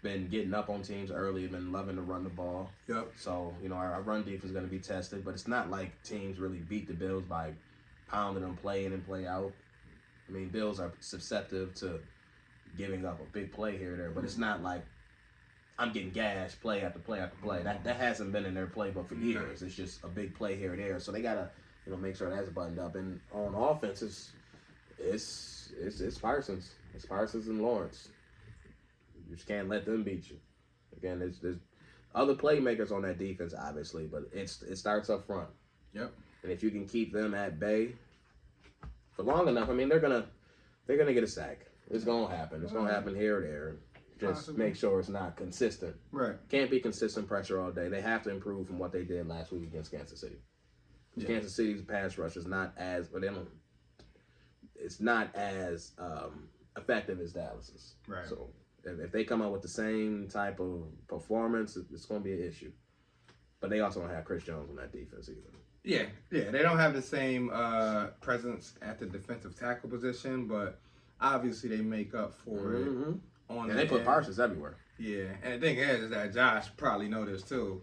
been getting up on teams early, been loving to run the ball. Yep. So our run defense is gonna be tested, but it's not like teams really beat the Bills by pounding them play in and play out. I mean, Bills are susceptible to giving up a big play here or there, but it's not like I'm getting gashed play after play after play. That hasn't been in their playbook for years. It's just a big play here or there. So they gotta make sure that's buttoned up. And on offense, it's Parsons. It's Parsons and Lawrence. You just can't let them beat you. Again, there's other playmakers on that defense, obviously, but it starts up front. Yep. And if you can keep them at bay for long enough, I mean, they're gonna get a sack. It's gonna happen. It's gonna happen here or there. Just make sure it's not consistent. Right. Can't be consistent pressure all day. They have to improve from what they did last week against Kansas City. Yeah. Kansas City's pass rush is not as, it's not as effective as Dallas's. Right. So if they come out with the same type of performance, it's going to be an issue. But they also don't have Chris Jones on that defense either. Yeah, they don't have the same presence at the defensive tackle position, but obviously they make up for it. And they put Parsons everywhere. Yeah, and the thing is that Josh probably know this too.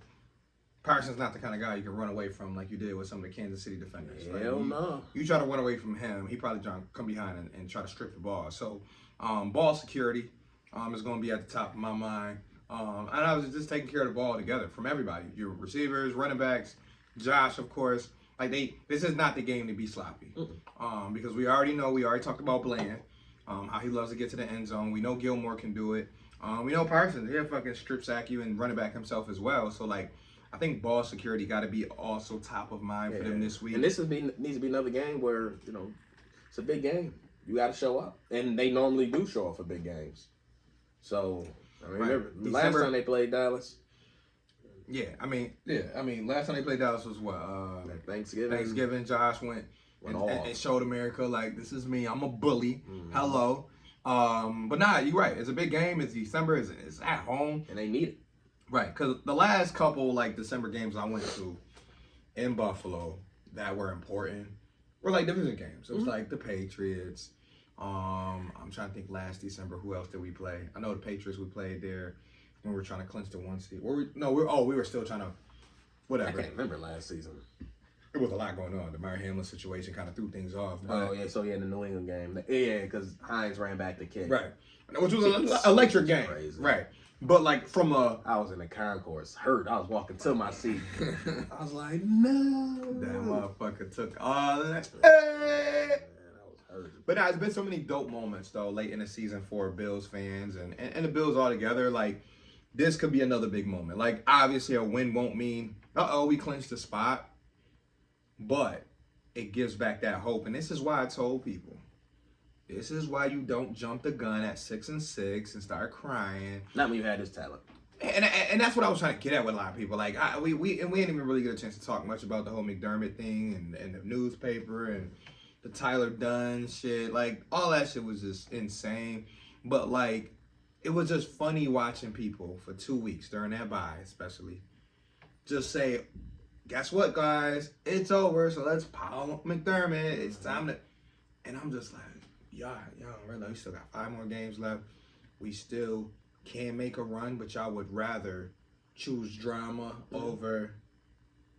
Parsons not the kind of guy you can run away from like you did with some of the Kansas City defenders. Hell no. You try to run away from him, he probably trying to come behind and try to strip the ball. So, ball security is going to be at the top of my mind. And I was just taking care of the ball together from everybody. Your receivers, running backs, Josh, of course. This is not the game to be sloppy. Because we already talked about Bland. How he loves to get to the end zone. We know Gilmore can do it. We know Parsons, he'll fucking strip sack you and run it back himself as well. So, I think ball security got to be also top of mind for them this week. And this needs to be another game where, it's a big game. You got to show up. And they normally do show up for big games. So, remember, last time they played Dallas. Last time they played Dallas was what? Thanksgiving. Josh went and showed America, this is me. I'm a bully. Hello. But nah, you're right. It's a big game. It's December. It's at home. And they need it. Right. Because the last couple, December games I went to in Buffalo that were important were, division games. It was, the Patriots. I'm trying to think last December, who else did we play? I know the Patriots we played there when we were trying to clinch the 1 seed. We were still trying to, whatever. I can't remember last season. It was a lot going on. The Mary Hamlin situation kind of threw things off. So the New England game. Yeah, because Hines ran back the kick. Right. Which was an electric game. Crazy. Right. But from I was in the concourse, hurt. I was walking to my seat. I was like, no. That motherfucker took all that. Man, I was hurt. But it's been so many dope moments, though, late in the season for Bills fans and the Bills all together. This could be another big moment. Obviously, a win won't mean, we clinched the spot. But it gives back that hope. And this is why I told people. This is why you don't jump the gun at 6-6 and start crying. Not when you had this talent. And that's what I was trying to get at with a lot of people. We didn't even really get a chance to talk much about the whole McDermott thing and the newspaper and the Tyler Dunn shit. All that shit was just insane. But it was just funny watching people for 2 weeks during that bye, especially, just say, guess what, guys? It's over, so let's pile up McDermott. It's time to... And I'm just like, y'all don't realize we still got 5 more games left. We still can make a run, but y'all would rather choose drama over...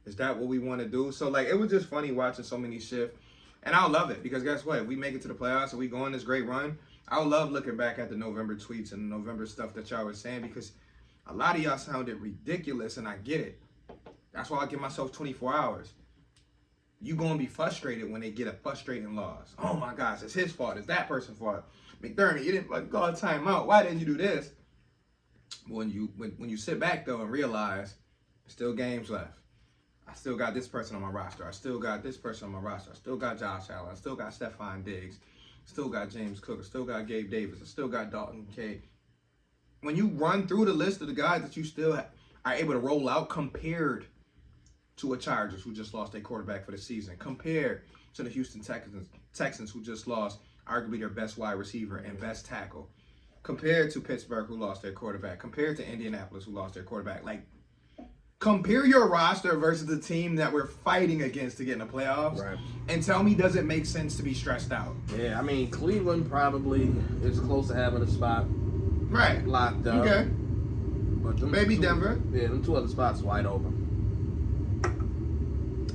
Is that what we want to do? So, like, it was just funny watching so many shift. And I love it because guess what? If we make it to the playoffs and we go on this great run, I love looking back at the November tweets and the November stuff that y'all were saying because a lot of y'all sounded ridiculous and I get it. That's why I give myself 24 hours. You going to be frustrated when they get a frustrating loss. Oh, my gosh, it's his fault. It's that person's fault. McDermott, you didn't call a timeout. Why didn't you do this? When you sit back, though, and realize there's still games left. I still got this person on my roster. I still got this person on my roster. I still got Josh Allen. I still got Stephon Diggs. I still got James Cook. I still got Gabe Davis. I still got Dalton Kincaid. When you run through the list of the guys that you still are able to roll out compared to a Chargers who just lost their quarterback for the season, compared to the Houston Texans who just lost arguably their best wide receiver and best tackle, compared to Pittsburgh who lost their quarterback, compared to Indianapolis who lost their quarterback. Like, compare your roster versus the team that we're fighting against to get in the playoffs, right, and tell me, does it make sense to be stressed out? Yeah, I mean, Cleveland probably is close to having a spot locked up. Okay. But Maybe Denver. Yeah, them 2 other spots wide open.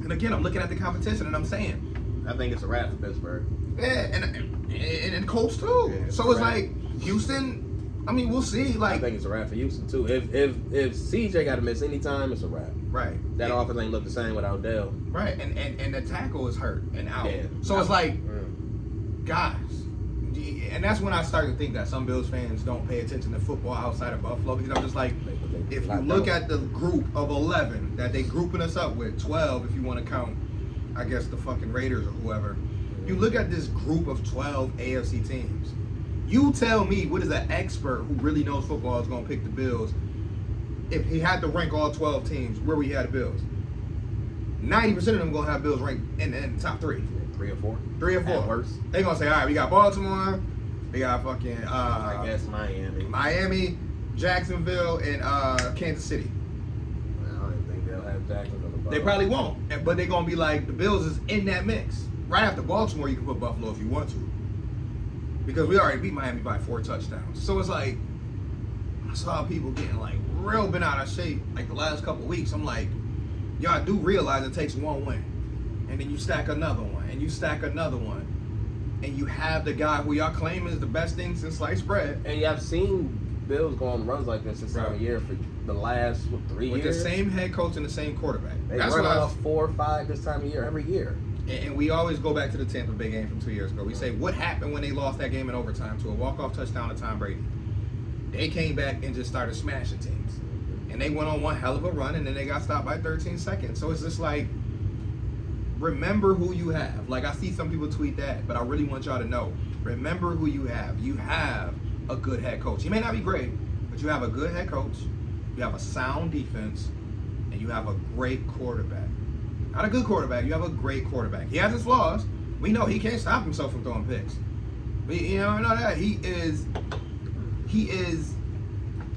And again, I'm looking at the competition and I'm saying, I think it's a wrap for Pittsburgh. yeah, and Colts too. Yeah, so it's like Houston. I mean, we'll see. Like, I think it's a wrap for Houston too. If CJ got to miss any time, it's a wrap. Right. That offense ain't look the same without Dell. Right, and the tackle is hurt and out. Yeah. So it's like, guys, and that's when I start to think that some Bills fans don't pay attention to football outside of Buffalo, because I'm just like, if you look at the group of 11 that they grouping us up with, 12 if you want to count, I guess, the fucking Raiders or whoever, you look at this group of 12 AFC teams. You tell me, what is an expert who really knows football is going to pick the Bills? If he had to rank all 12 teams, where we had the Bills, 90% of them going to have Bills ranked in the top 3. 3 or 4. 3 or 4. At worst. They going to say, all right, we got Baltimore, we got fucking I guess Miami, Jacksonville, and Kansas City. I don't even think they'll have Jacksonville. They probably won't, but they're going to be like, the Bills is in that mix. Right after Baltimore, you can put Buffalo if you want to. Because we already beat Miami by 4 touchdowns. So it's like, I saw people getting like real bent out of shape like the last couple weeks. I'm like, y'all do realize it takes one win. And then you stack another one. And you stack another one. And you have the guy who y'all claim is the best thing since sliced bread. And y'all seen Bills go on runs like this this time of year for the last 3 years. With the same head coach and the same quarterback. They run off 4 or 5 this time of year every year. And we always go back to the Tampa Bay game from 2 years ago. We say, what happened when they lost that game in overtime to a walk-off touchdown to Tom Brady? They came back and just started smashing teams. And they went on one hell of a run, and then they got stopped by 13 seconds. So it's just like, remember who you have. Like, I see some people tweet that, but I really want y'all to know. Remember who you have. You have a good head coach. He may not be great, but you have a good head coach. You have a sound defense, and you have a great quarterback. Not a good quarterback. You have a great quarterback. He has his flaws. We know he can't stop himself from throwing picks. We know that. He is,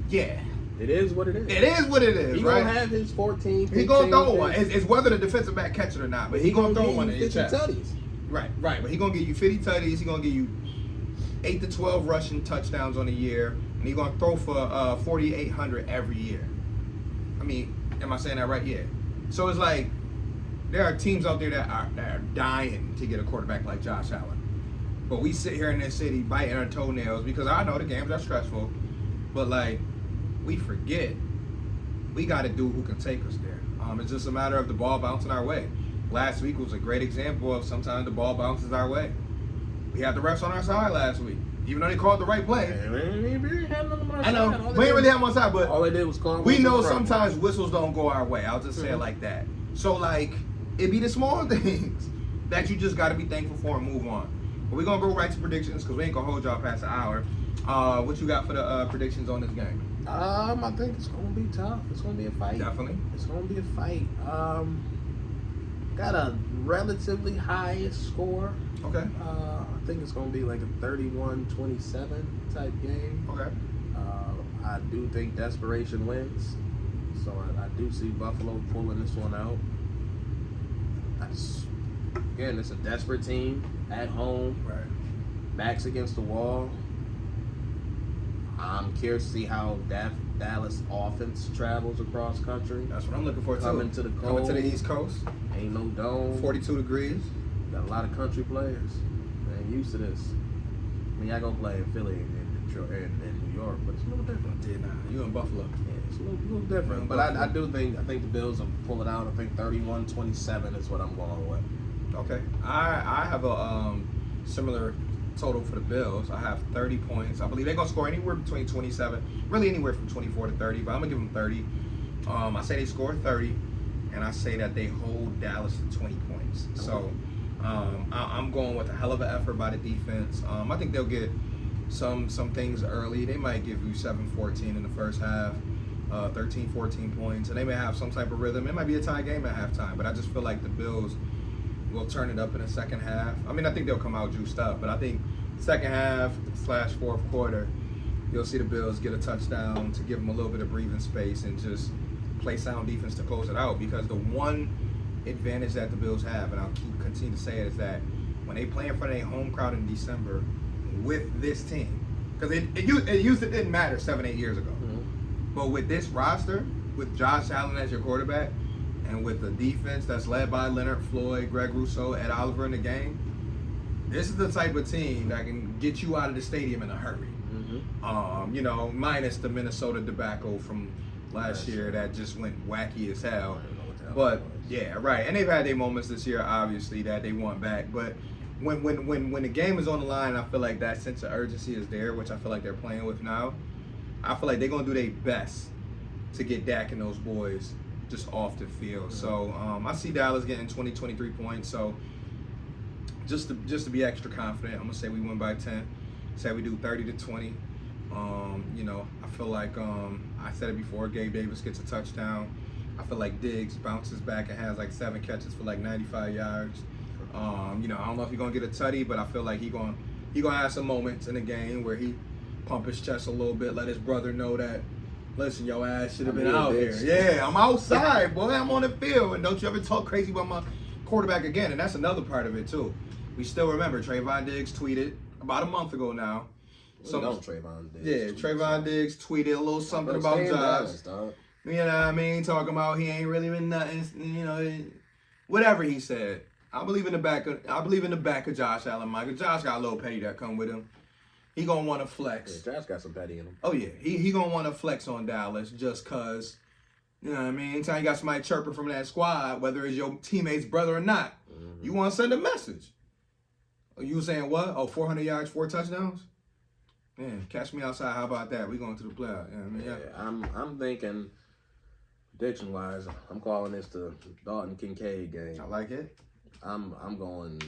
yeah. It is what it is. It is what it is, he right? He gonna have his 14, 15. He gonna throw one. It's whether the defensive back catch it or not, but he gonna throw one in your chest. Tutties. Right. But he gonna give you 50 tutties. He gonna give you 8 to 12 rushing touchdowns on a year, and he gonna throw for 4,800 every year. I mean, am I saying that right? Yeah. So it's like, there are teams out there that are dying to get a quarterback like Josh Allen. But we sit here in this city biting our toenails because I know the games are stressful. But, like, we forget we got to do who can take us there. It's just a matter of the ball bouncing our way. Last week was a great example of sometimes the ball bounces our way. We had the refs on our side last week, even though they called the right play. I know. We ain't really have one side, but all they did was call. We know sometimes whistles don't go our way. I'll just say it like that. So, like, it be the small things that you just got to be thankful for and move on. But we're going to go right to predictions because we ain't going to hold y'all past an hour. What you got for the predictions on this game? I think it's going to be tough. It's going to be a fight. Definitely. It's going to be a fight. Got a relatively high score. Okay. I think it's going to be like a 31-27 type game. Okay. I do think desperation wins. So I do see Buffalo pulling this one out. Again, it's a desperate team at home. Right. Backs against the wall. I'm curious to see how Dallas offense travels across country. That's what I'm looking for, too. Coming to the cold. Coming to the East Coast. Ain't no dome. 42 degrees. Got a lot of country players. Man, used to this. I mean, y'all gonna play in Philly and Detroit and New York, but it's a little different. Yeah, nah. You in Buffalo. Yeah, it's a little different. But I think the Bills will pull it out. I think 31-27 is what I'm going with. Okay. I have a similar total for the Bills. I have 30 points. I believe they're going to score anywhere between 27, really anywhere from 24 to 30, but I'm going to give them 30. I say they score 30, and I say that they hold Dallas to 20 points. So I'm going with a hell of an effort by the defense. I think they'll get some things early. They might give you 7-14 in the first half, 13-14 points, and they may have some type of rhythm. It might be a tie game at halftime, but I just feel like the Bills will turn it up in the second half. I mean, I think they'll come out juiced up, but I think second half / fourth quarter, you'll see the Bills get a touchdown to give them a little bit of breathing space and just play sound defense to close it out. Because the one advantage that the Bills have, and I'll continue to say it, is that when they play in front of a home crowd in December with this team, because it used to didn't matter 7-8 years ago, but with this roster, with Josh Allen as your quarterback, and with the defense that's led by Leonard Floyd, Greg Rousseau, Ed Oliver in the game, this is the type of team that can get you out of the stadium in a hurry. Minus the Minnesota debacle from last year that just went wacky as hell. But yeah, right. And they've had their moments this year, obviously, that they want back. But when the game is on the line, I feel like that sense of urgency is there, which I feel like they're playing with now. I feel like they're gonna do their best to get Dak and those boys just off the field. So I see Dallas getting 20-23 points. So just to be extra confident, I'm gonna say we win by 10. Say we do 30-20. I feel like I said it before. Gabe Davis gets a touchdown. I feel like Diggs bounces back and has like 7 catches for like 95 yards. I don't know if he's gonna get a tutty, but I feel like he gonna have some moments in the game where he pump his chest a little bit, let his brother know that, listen, your ass should have been out here. Yeah, I'm outside, boy. I'm on the field. And don't you ever talk crazy about my quarterback again. And that's another part of it, too. We still remember Trayvon Diggs tweeted about a month ago now. Trayvon Diggs. Yeah, Trayvon Diggs tweeted a little something about Josh. You know what I mean? Talking about he ain't really been nothing, whatever he said. I believe in the back of Josh Allen, Michael. Josh got a little pay that come with him. He gonna want to flex. Yeah, Josh got some petty in him. Oh yeah, he gonna want to flex on Dallas just cause, you know what I mean. Anytime you got somebody chirping from that squad, whether it's your teammate's brother or not, you want to send a message. You saying what? Oh, 400 yards, 4 touchdowns. Man, catch me outside. How about that? We going to the playoff. You know what I mean? I'm thinking prediction wise, I'm calling this the Dalton Kincaid game. I like it. I'm going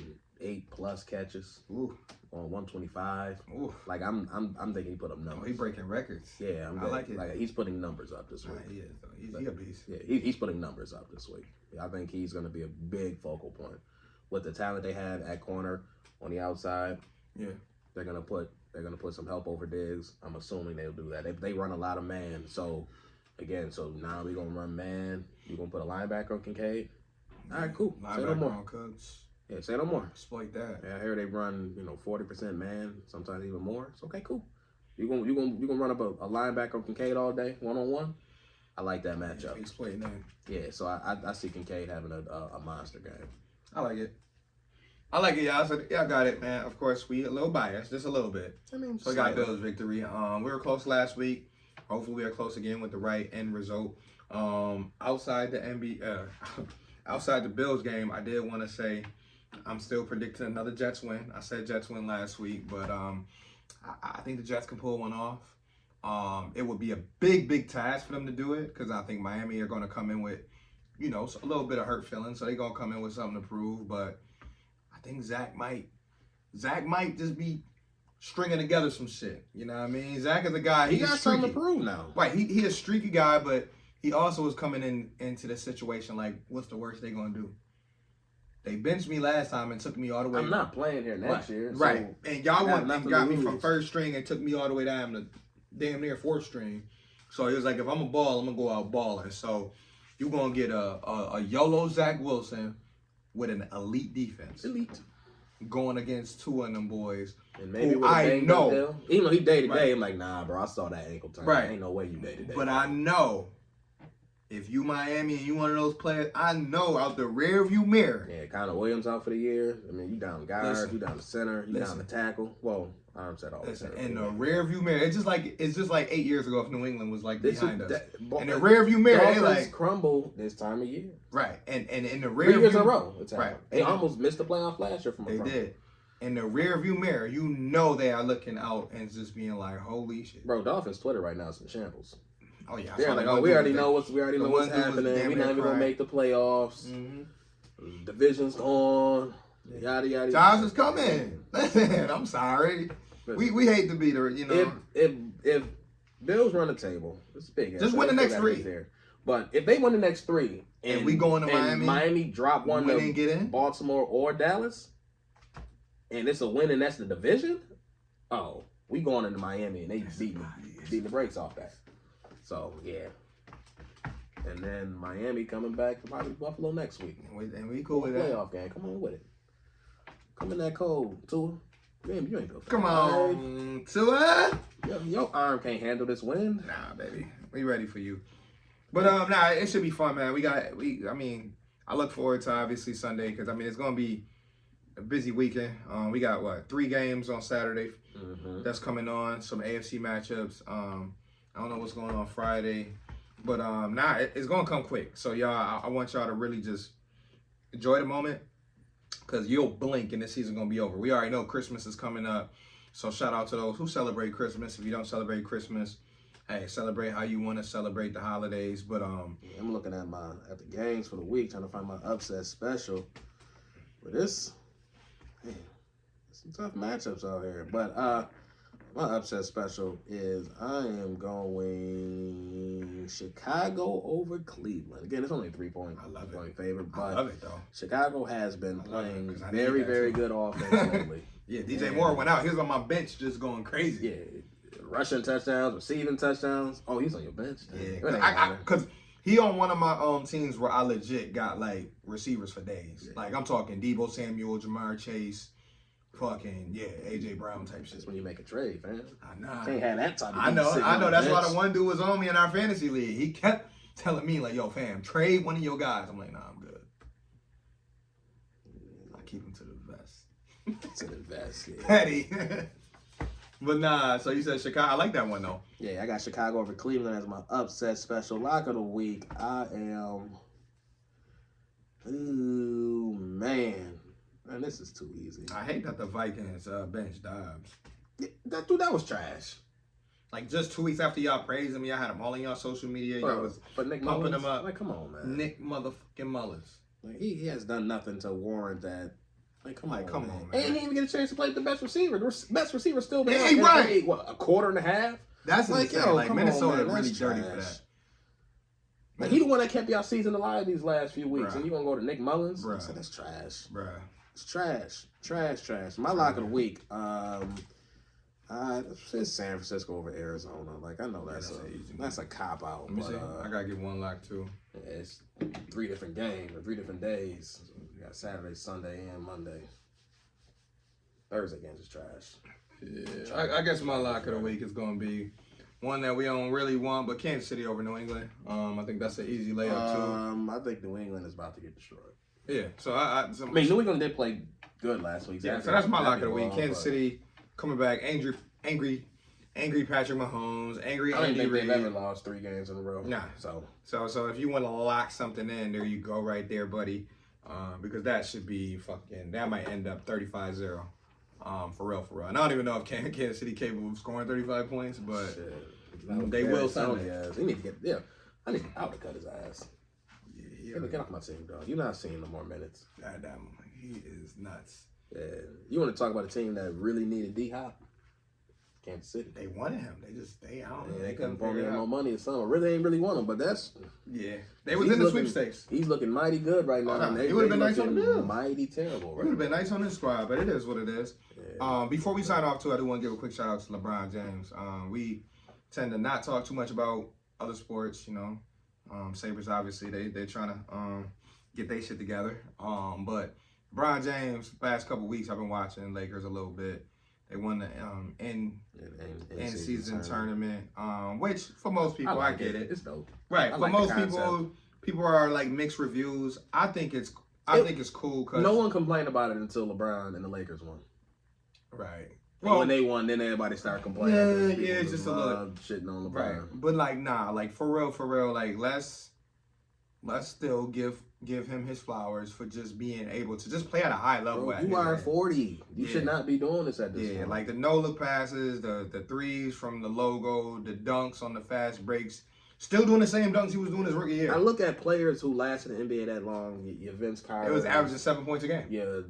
8+ catches. Ooh. On 125. Ooh. Like I'm thinking he put up numbers. Oh, he breaking records. Yeah, I like it. Like he's putting numbers up this week. He is. He's a beast. Yeah, he's putting numbers up this week. I think he's going to be a big focal point with the talent they have at corner on the outside. Yeah, they're gonna put some help over Diggs. I'm assuming they'll do that. They run a lot of man. So now we're gonna run man. You're gonna put a linebacker on Kincaid. All right, cool. Linebacker say no more. On Cooks. Yeah, say no more. Exploit that. Yeah, I hear they run 40% man, sometimes even more. It's okay, cool. You gonna run up a linebacker on Kincaid all day, 1-on-1. I like that matchup. Yeah, exploiting that. Yeah, so I see Kincaid having a monster game. I like it. Y'all. So y'all got it, man. Of course, we a little biased, just a little bit. I mean, so we got Bills victory. We were close last week. Hopefully, we are close again with the right end result. Outside the Bills game, I did want to say I'm still predicting another Jets win. I said Jets win last week, but I think the Jets can pull one off. It would be a big task for them to do it because I think Miami are going to come in with, a little bit of hurt feelings, so they're going to come in with something to prove, but I think Zach might just be stringing together some shit. You know what I mean? Zach is a guy. He got something to prove now. Right. He a streaky guy, but he also is coming into this situation like, what's the worst they gonna do? They benched me last time and took me all the way. I'm not playing here next year. Right. So and y'all got me lose. from first string and took me all the way down to damn near fourth string. So he was like, if I'm a ball, I'm gonna go out balling. So you're gonna get a YOLO Zach Wilson with an elite defense. Elite. Going against two of them boys. And maybe who I know. Even though he day to day, I'm like, nah, bro, I saw that ankle turn. Right. Ain't no way you day to day. But I know if you Miami and you one of those players, I know out the rear view mirror. Yeah, Connor Williams out for the year. I mean, you down guard, you down the center, you down the tackle. Well, I said all Listen, in the rear view mirror, it's just like 8 years ago if New England was like behind us. In the rear view mirror, they like crumble this time of year. Right, and in the rear 3 years in a row, it's right. They almost missed the playoff last year from a They did. In the rear view mirror, you know they are looking out and just being like, "Holy shit, bro!" Dolphins Twitter right now is in shambles. Oh yeah, they're like, "Oh, we already know what's happening. We're not even gonna make the playoffs. Mm-hmm. Division's gone. Yada yada. Josh is coming. Listen, I'm sorry. We hate to be the if Bills run the table, it's big. Just win the next 3. There. But if they win the next 3 and we go into Miami drop one to get in Baltimore or Dallas, and it's a win and that's the division, oh, we going into Miami and they beating the brakes off that. So yeah. And then Miami coming back to probably Buffalo next week. And we cool with that. Playoff game. Come on with it. Come in that cold, Tua. Man, you ain't go. Come on, Tua. Your arm can't handle this wind. Nah, baby. We ready for you. But it should be fun, man. I look forward to obviously Sunday because it's gonna be a busy weekend. We got 3 games on Saturday that's coming on. Some AFC matchups. I don't know what's going on Friday, but it's gonna come quick. So y'all, I want y'all to really just enjoy the moment because you'll blink and this season gonna be over. We already know Christmas is coming up, so shout out to those who celebrate Christmas. If you don't celebrate Christmas, hey, celebrate how you want to celebrate the holidays. But I'm looking at the games for the week, trying to find my upset special. But there's some tough matchups out here. But my upset special is I am going Chicago over Cleveland. Again, it's only a 3-point favorite, but I love it though. Chicago has been playing very, very good offense lately. Yeah, DJ Moore went out. He was on my bench just going crazy. Yeah. Rushing touchdowns, receiving touchdowns. Oh, he's on your bench. Yeah, because he on one of my teams where I legit got like receivers for days. Yeah. Like I'm talking Deebo Samuel, Jamar Chase, fucking AJ Brown type shit. That's when you make a trade, man. I know. Can't have that type of. I know. That's why the one dude was on me in our fantasy league. He kept telling me like, "Yo, fam, trade one of your guys." I'm like, "Nah, I'm good. I keep him to the vest." To the vest, yeah. Petty. But nah, so you said Chicago. I like that one though. Yeah, I got Chicago over Cleveland as my upset special. Lock of the week. I am. Ooh, man, this is too easy. I hate that the Vikings bench Dobbs. Yeah, that was trash. Like just 2 weeks after y'all praised him, y'all had him all in y'all social media. Y'all was Nick pumping Mullins, him up. Like, come on, man. Nick motherfucking Mullins. Like, he has done nothing to warrant that. Like, come on, man. And he didn't even get a chance to play the best receiver. The best receiver still been out. Right. A quarter and a half? That's like, insane. Like Minnesota on, really dirty for that. Like, he the one that kept y'all season alive these last few weeks. And you gonna go to Nick Mullins? Bruh. So that's trash. Bruh. It's trash. My lock of the week. It's San Francisco over Arizona. Like, I know that's a cop out. Let me see. I gotta get one lock too. Yeah, it's 3 different games or 3 different days. We got Saturday, Sunday, and Monday. Thursday games is trash. Yeah, I guess my lock of the week is gonna be one that we don't really want, but Kansas City over New England. I think that's an easy layup too. I think New England is about to get destroyed. Yeah, so New England did play good last week. Yeah, so that's my lock of the week. Kansas City coming back, angry Patrick Mahomes, angry I don't Andy think Reid. they've ever lost 3 games in a row. Nah. So if you want to lock something in, there you go right there, buddy. Because that should be that might end up 35-0. For real. And I don't even know if Kansas City capable of scoring 35 points, but they will Sunday. He need to get I need to cut his ass. Yeah, get off my team, dog. You're not seeing no more minutes. Goddamn, he is nuts. Yeah. You want to talk about a team that really needed D-Hop? Kansas City. They wanted him. They couldn't afford him no money or something. Really ain't really want him, but that's They was in the sweepstakes. He's looking mighty good right now. He would have been nice on the mighty terrible. Right? He would have been nice on this squad, but it is what it is. Yeah. Before we sign off too, I do want to give a quick shout out to LeBron James. We tend to not talk too much about other sports, you know. Sabres, obviously, they're trying to get their shit together. But LeBron James, past couple weeks, I've been watching Lakers a little bit. They won the end season tournament, which for most people, I get it. It's dope. Right. For most people are like mixed reviews. I think it's cool because no one complained about it until LeBron and the Lakers won. Right. Well, when they won, then everybody started complaining. Yeah, it's just a little shitting on LeBron. Right. But like, nah, like for real, like let's still give him his flowers for just being able to just play at a high level. Bro, you are 40. You should not be doing this at this point. Like the no-look passes, the threes from the logo, the dunks on the fast breaks. Still doing the same dunks he was doing his rookie year. I look at players who lasted in the NBA that long. Your Vince Carter. It was averaging 7 points a game. Yeah,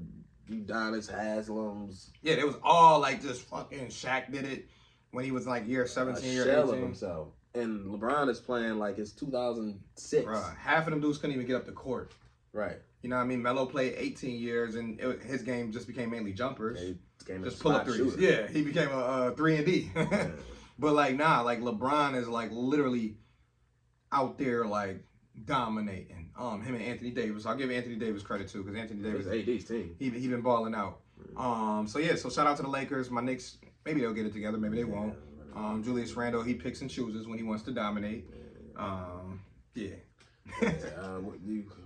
Udonis Haslams. Yeah, it was all like just fucking Shaq did it when he was like year 17, year 18. Shell of himself. And LeBron is playing like it's 2006. Bruh, half of them dudes couldn't even get up the court. Right. You know what I mean? Melo played 18 years, and his game just became mainly jumpers. Just pull up threes. Shooter. Yeah, he became a 3-and-D. Yeah. But like, nah, like LeBron is like literally out there like dominating. Him and Anthony Davis. I'll give Anthony Davis credit too, because Anthony Davis, AD's team. He been balling out. So shout out to the Lakers. My Knicks, maybe they'll get it together, maybe they won't. Julius Randle, he picks and chooses when he wants to dominate.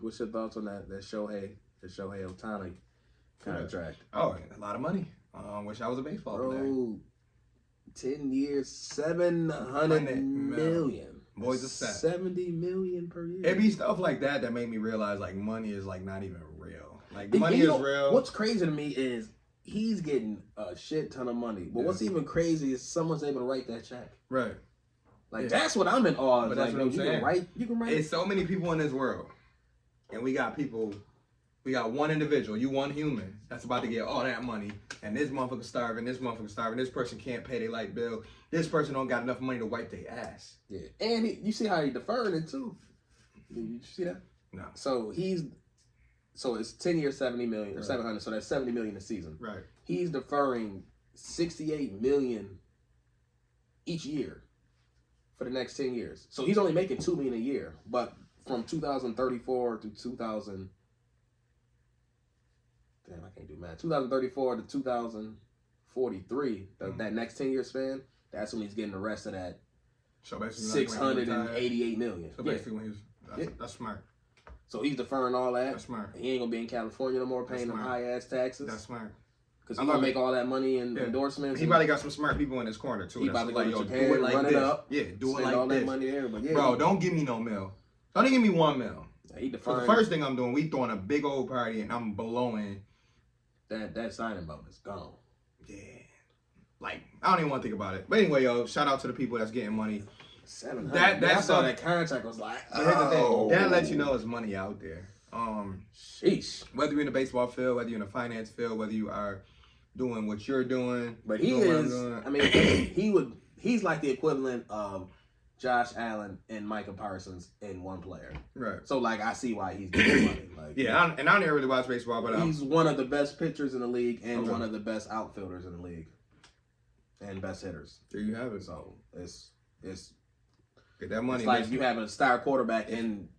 What's your thoughts on that Shohei Ohtani contract? Oh, a lot of money. Wish I was a baseball player. 10 years, $700 million. Boys are set. $70 million per year. It be stuff like that made me realize like money is like not even real. Like money is real. What's crazy to me is he's getting a shit ton of money. But what's even crazy is someone's able to write that check. Right. Like that's what I'm in awe of. But that's what I'm saying. You can write. It's so many people in this world. And we got one individual, you one human, that's about to get all that money. And this motherfucker starving, this person can't pay their light bill. This person don't got enough money to wipe their ass. Yeah. And you see how he deferred it too. Did you see that? No. So it's 10 years, 70 million, or 700, so that's 70 million a season. Right. He's deferring 68 million each year for the next 10 years. So he's only making $2 million a year, but from 2034 to 2034 to 2043, that next 10-year span, that's when he's getting the rest of that. So basically, $688 million. So basically, when that's smart. So he's deferring all that. That's smart. He ain't gonna be in California no more paying them high ass taxes. That's smart. Because he's gonna make all that money in endorsements. He probably got some smart people in his corner too. He probably like, go to Japan, run it up. Yeah, do it like all this. that money there. But yeah, bro, don't give me no mil. Don't even give me $1 million. He So the first thing I'm doing, we throwing a big old party and I'm blowing. That signing bonus gone. Yeah. Like, I don't even want to think about it. But anyway, yo, shout out to the people that's getting money. That's all that contract was like. But here's the thing. That lets you know there's money out there. Sheesh. Whether you're in the baseball field, whether you're in the finance field, whether you are doing what you're doing. But he is, I mean, he's like the equivalent of Josh Allen and Micah Parsons in one player. Right. So, like, I see why he's getting money. Like, yeah, I don't even really watch baseball, but he's one of the best pitchers in the league and one of the best outfielders in the league. And best hitters. There you have it. So, it's get that money. It's like you have a star quarterback and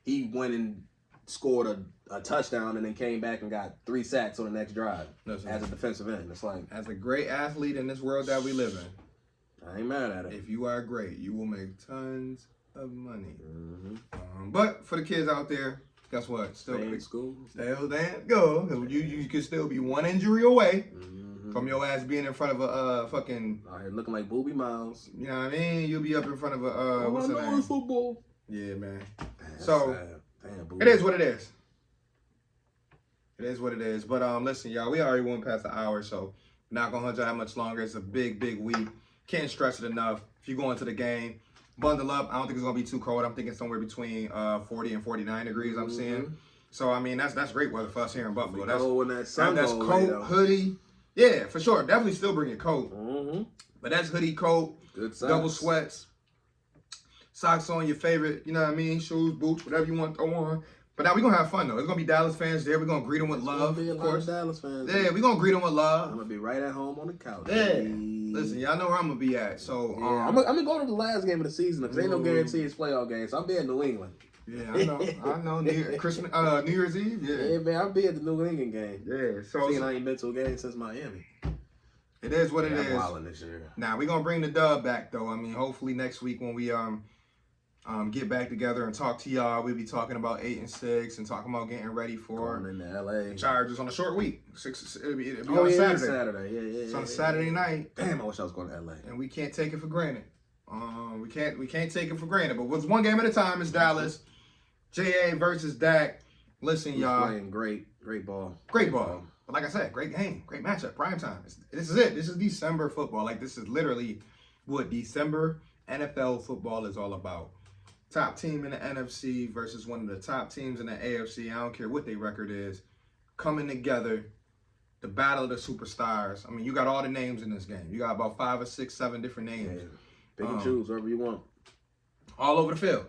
he went and scored a touchdown and then came back and got 3 sacks on the next drive as a defensive end. It's like, as a great athlete in this world that we live in, I ain't mad at it. If you are great, you will make tons of money. Mm-hmm. But for the kids out there, guess what? Still in school. Still damn go. Because you can still be one injury away from your ass being in front of a fucking... Out here looking like Booby Miles. You know what I mean? You'll be up in front of a... what's the name? Football. Yeah, man. That's so, damn, it is what it is. It is what it is. But listen, y'all, we already went past the hour, so not going to hold you that much longer. It's a big, big week. Can't stress it enough. If you go into the game, bundle up. I don't think it's going to be too cold. I'm thinking somewhere between 40 and 49 degrees I'm seeing. So, I mean, that's great weather for us here in Buffalo. That's coat, hoodie. Yeah, for sure. Definitely still bring your coat. But that's hoodie, coat, double sweats, socks on, your favorite, you know what I mean, shoes, boots, whatever you want to throw on. But now we're going to have fun, though. There's going to be Dallas fans there. We're going to greet them with love, of course. Dallas fans. Yeah, we're going to greet them with love. I'm going to be right at home on the couch. Yeah. Listen, y'all know where I'm gonna be at. So yeah, I'm gonna go to the last game of the season because ain't no guarantee it's playoff games. So I'm being New England. Yeah, I know. New Year's Eve. Yeah, man, I'll be at the New England game. Yeah, so I ain't been to a game since Miami. It is what it I'm is. wilding this year. Now we're gonna bring the dub back though. I mean, hopefully next week when we get back together and talk to y'all, we'll be talking about 8 and 6 and talking about getting ready for going into LA. Chargers on a short week. It'll be Oh, on yeah, Saturday. Yeah. It's on Saturday night. Damn, I wish I was going to LA. And we can't take it for granted. We can't take it for granted. But what's one game at a time is Dallas. JA versus Dak. Listen, y'all. Playing great ball. Great ball. But like I said, great game, great matchup, prime time. This is it. This is December football. Like, this is literally what December NFL football is all about. Top team in the NFC versus one of the top teams in the AFC. I don't care what their record is. Coming together, the battle of the superstars. I mean, you got all the names in this game. You got about 5 or 6, 7 different names. Yeah. Pick and choose wherever you want. All over the field.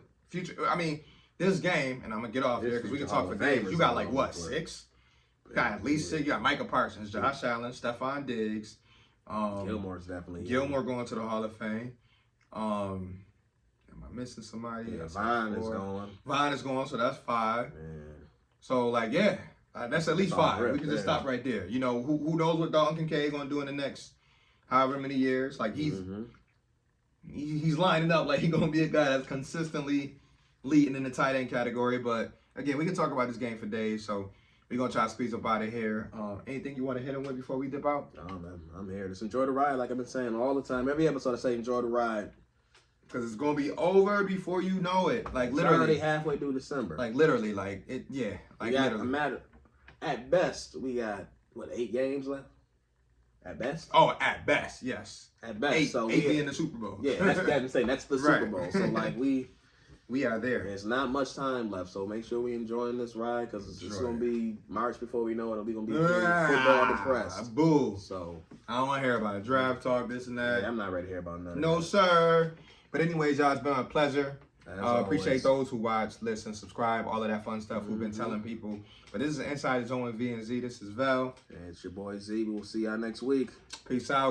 This game, and I'm going to get off here because we can talk for days. You got like, what, 6? You got at least 6. You got Micah Parsons, Josh Allen, Stephon Diggs. Gilmore's definitely. Gilmore going to the Hall of Fame. Am I missing somebody? Yeah, Vine is going. Vine is going, so that's 5. Yeah. So, like, yeah, that's at least 5. We can just yeah. stop right there. You know, who knows what Dalton Kincaid going to do in the next however many years? Like, he's lining up like he's going to be a guy that's consistently leading in the tight end category. But, again, we can talk about this game for days, so we're going to try to squeeze up out of here. Anything you want to hit him with before we dip out? Oh, man, I'm here. Just enjoy the ride like I've been saying all the time. Every episode I say enjoy the ride. Because it's going to be over before you know it. Like, literally. It's already halfway through December. Like, literally. Like, it. Yeah. Like, literally. At best, we got, 8 games left? At best? Oh, at best, yes. At best. 8 so being in the Super Bowl. Yeah, that's the Super Bowl. So, like, we are there. There's not much time left, so make sure we enjoying this ride because it's going to be March before we know it. We're going to be football depressed. Boo. So I don't want to hear about it. Draft talk, this and that. Yeah, I'm not ready to hear about none of that. No, sir. But anyways, y'all, it's been a pleasure. always. Appreciate those who watch, listen, subscribe, all of that fun stuff we've been telling people. But this is Inside Zone with V and Z. This is Vel. And it's your boy Z. We will see y'all next week. Peace out.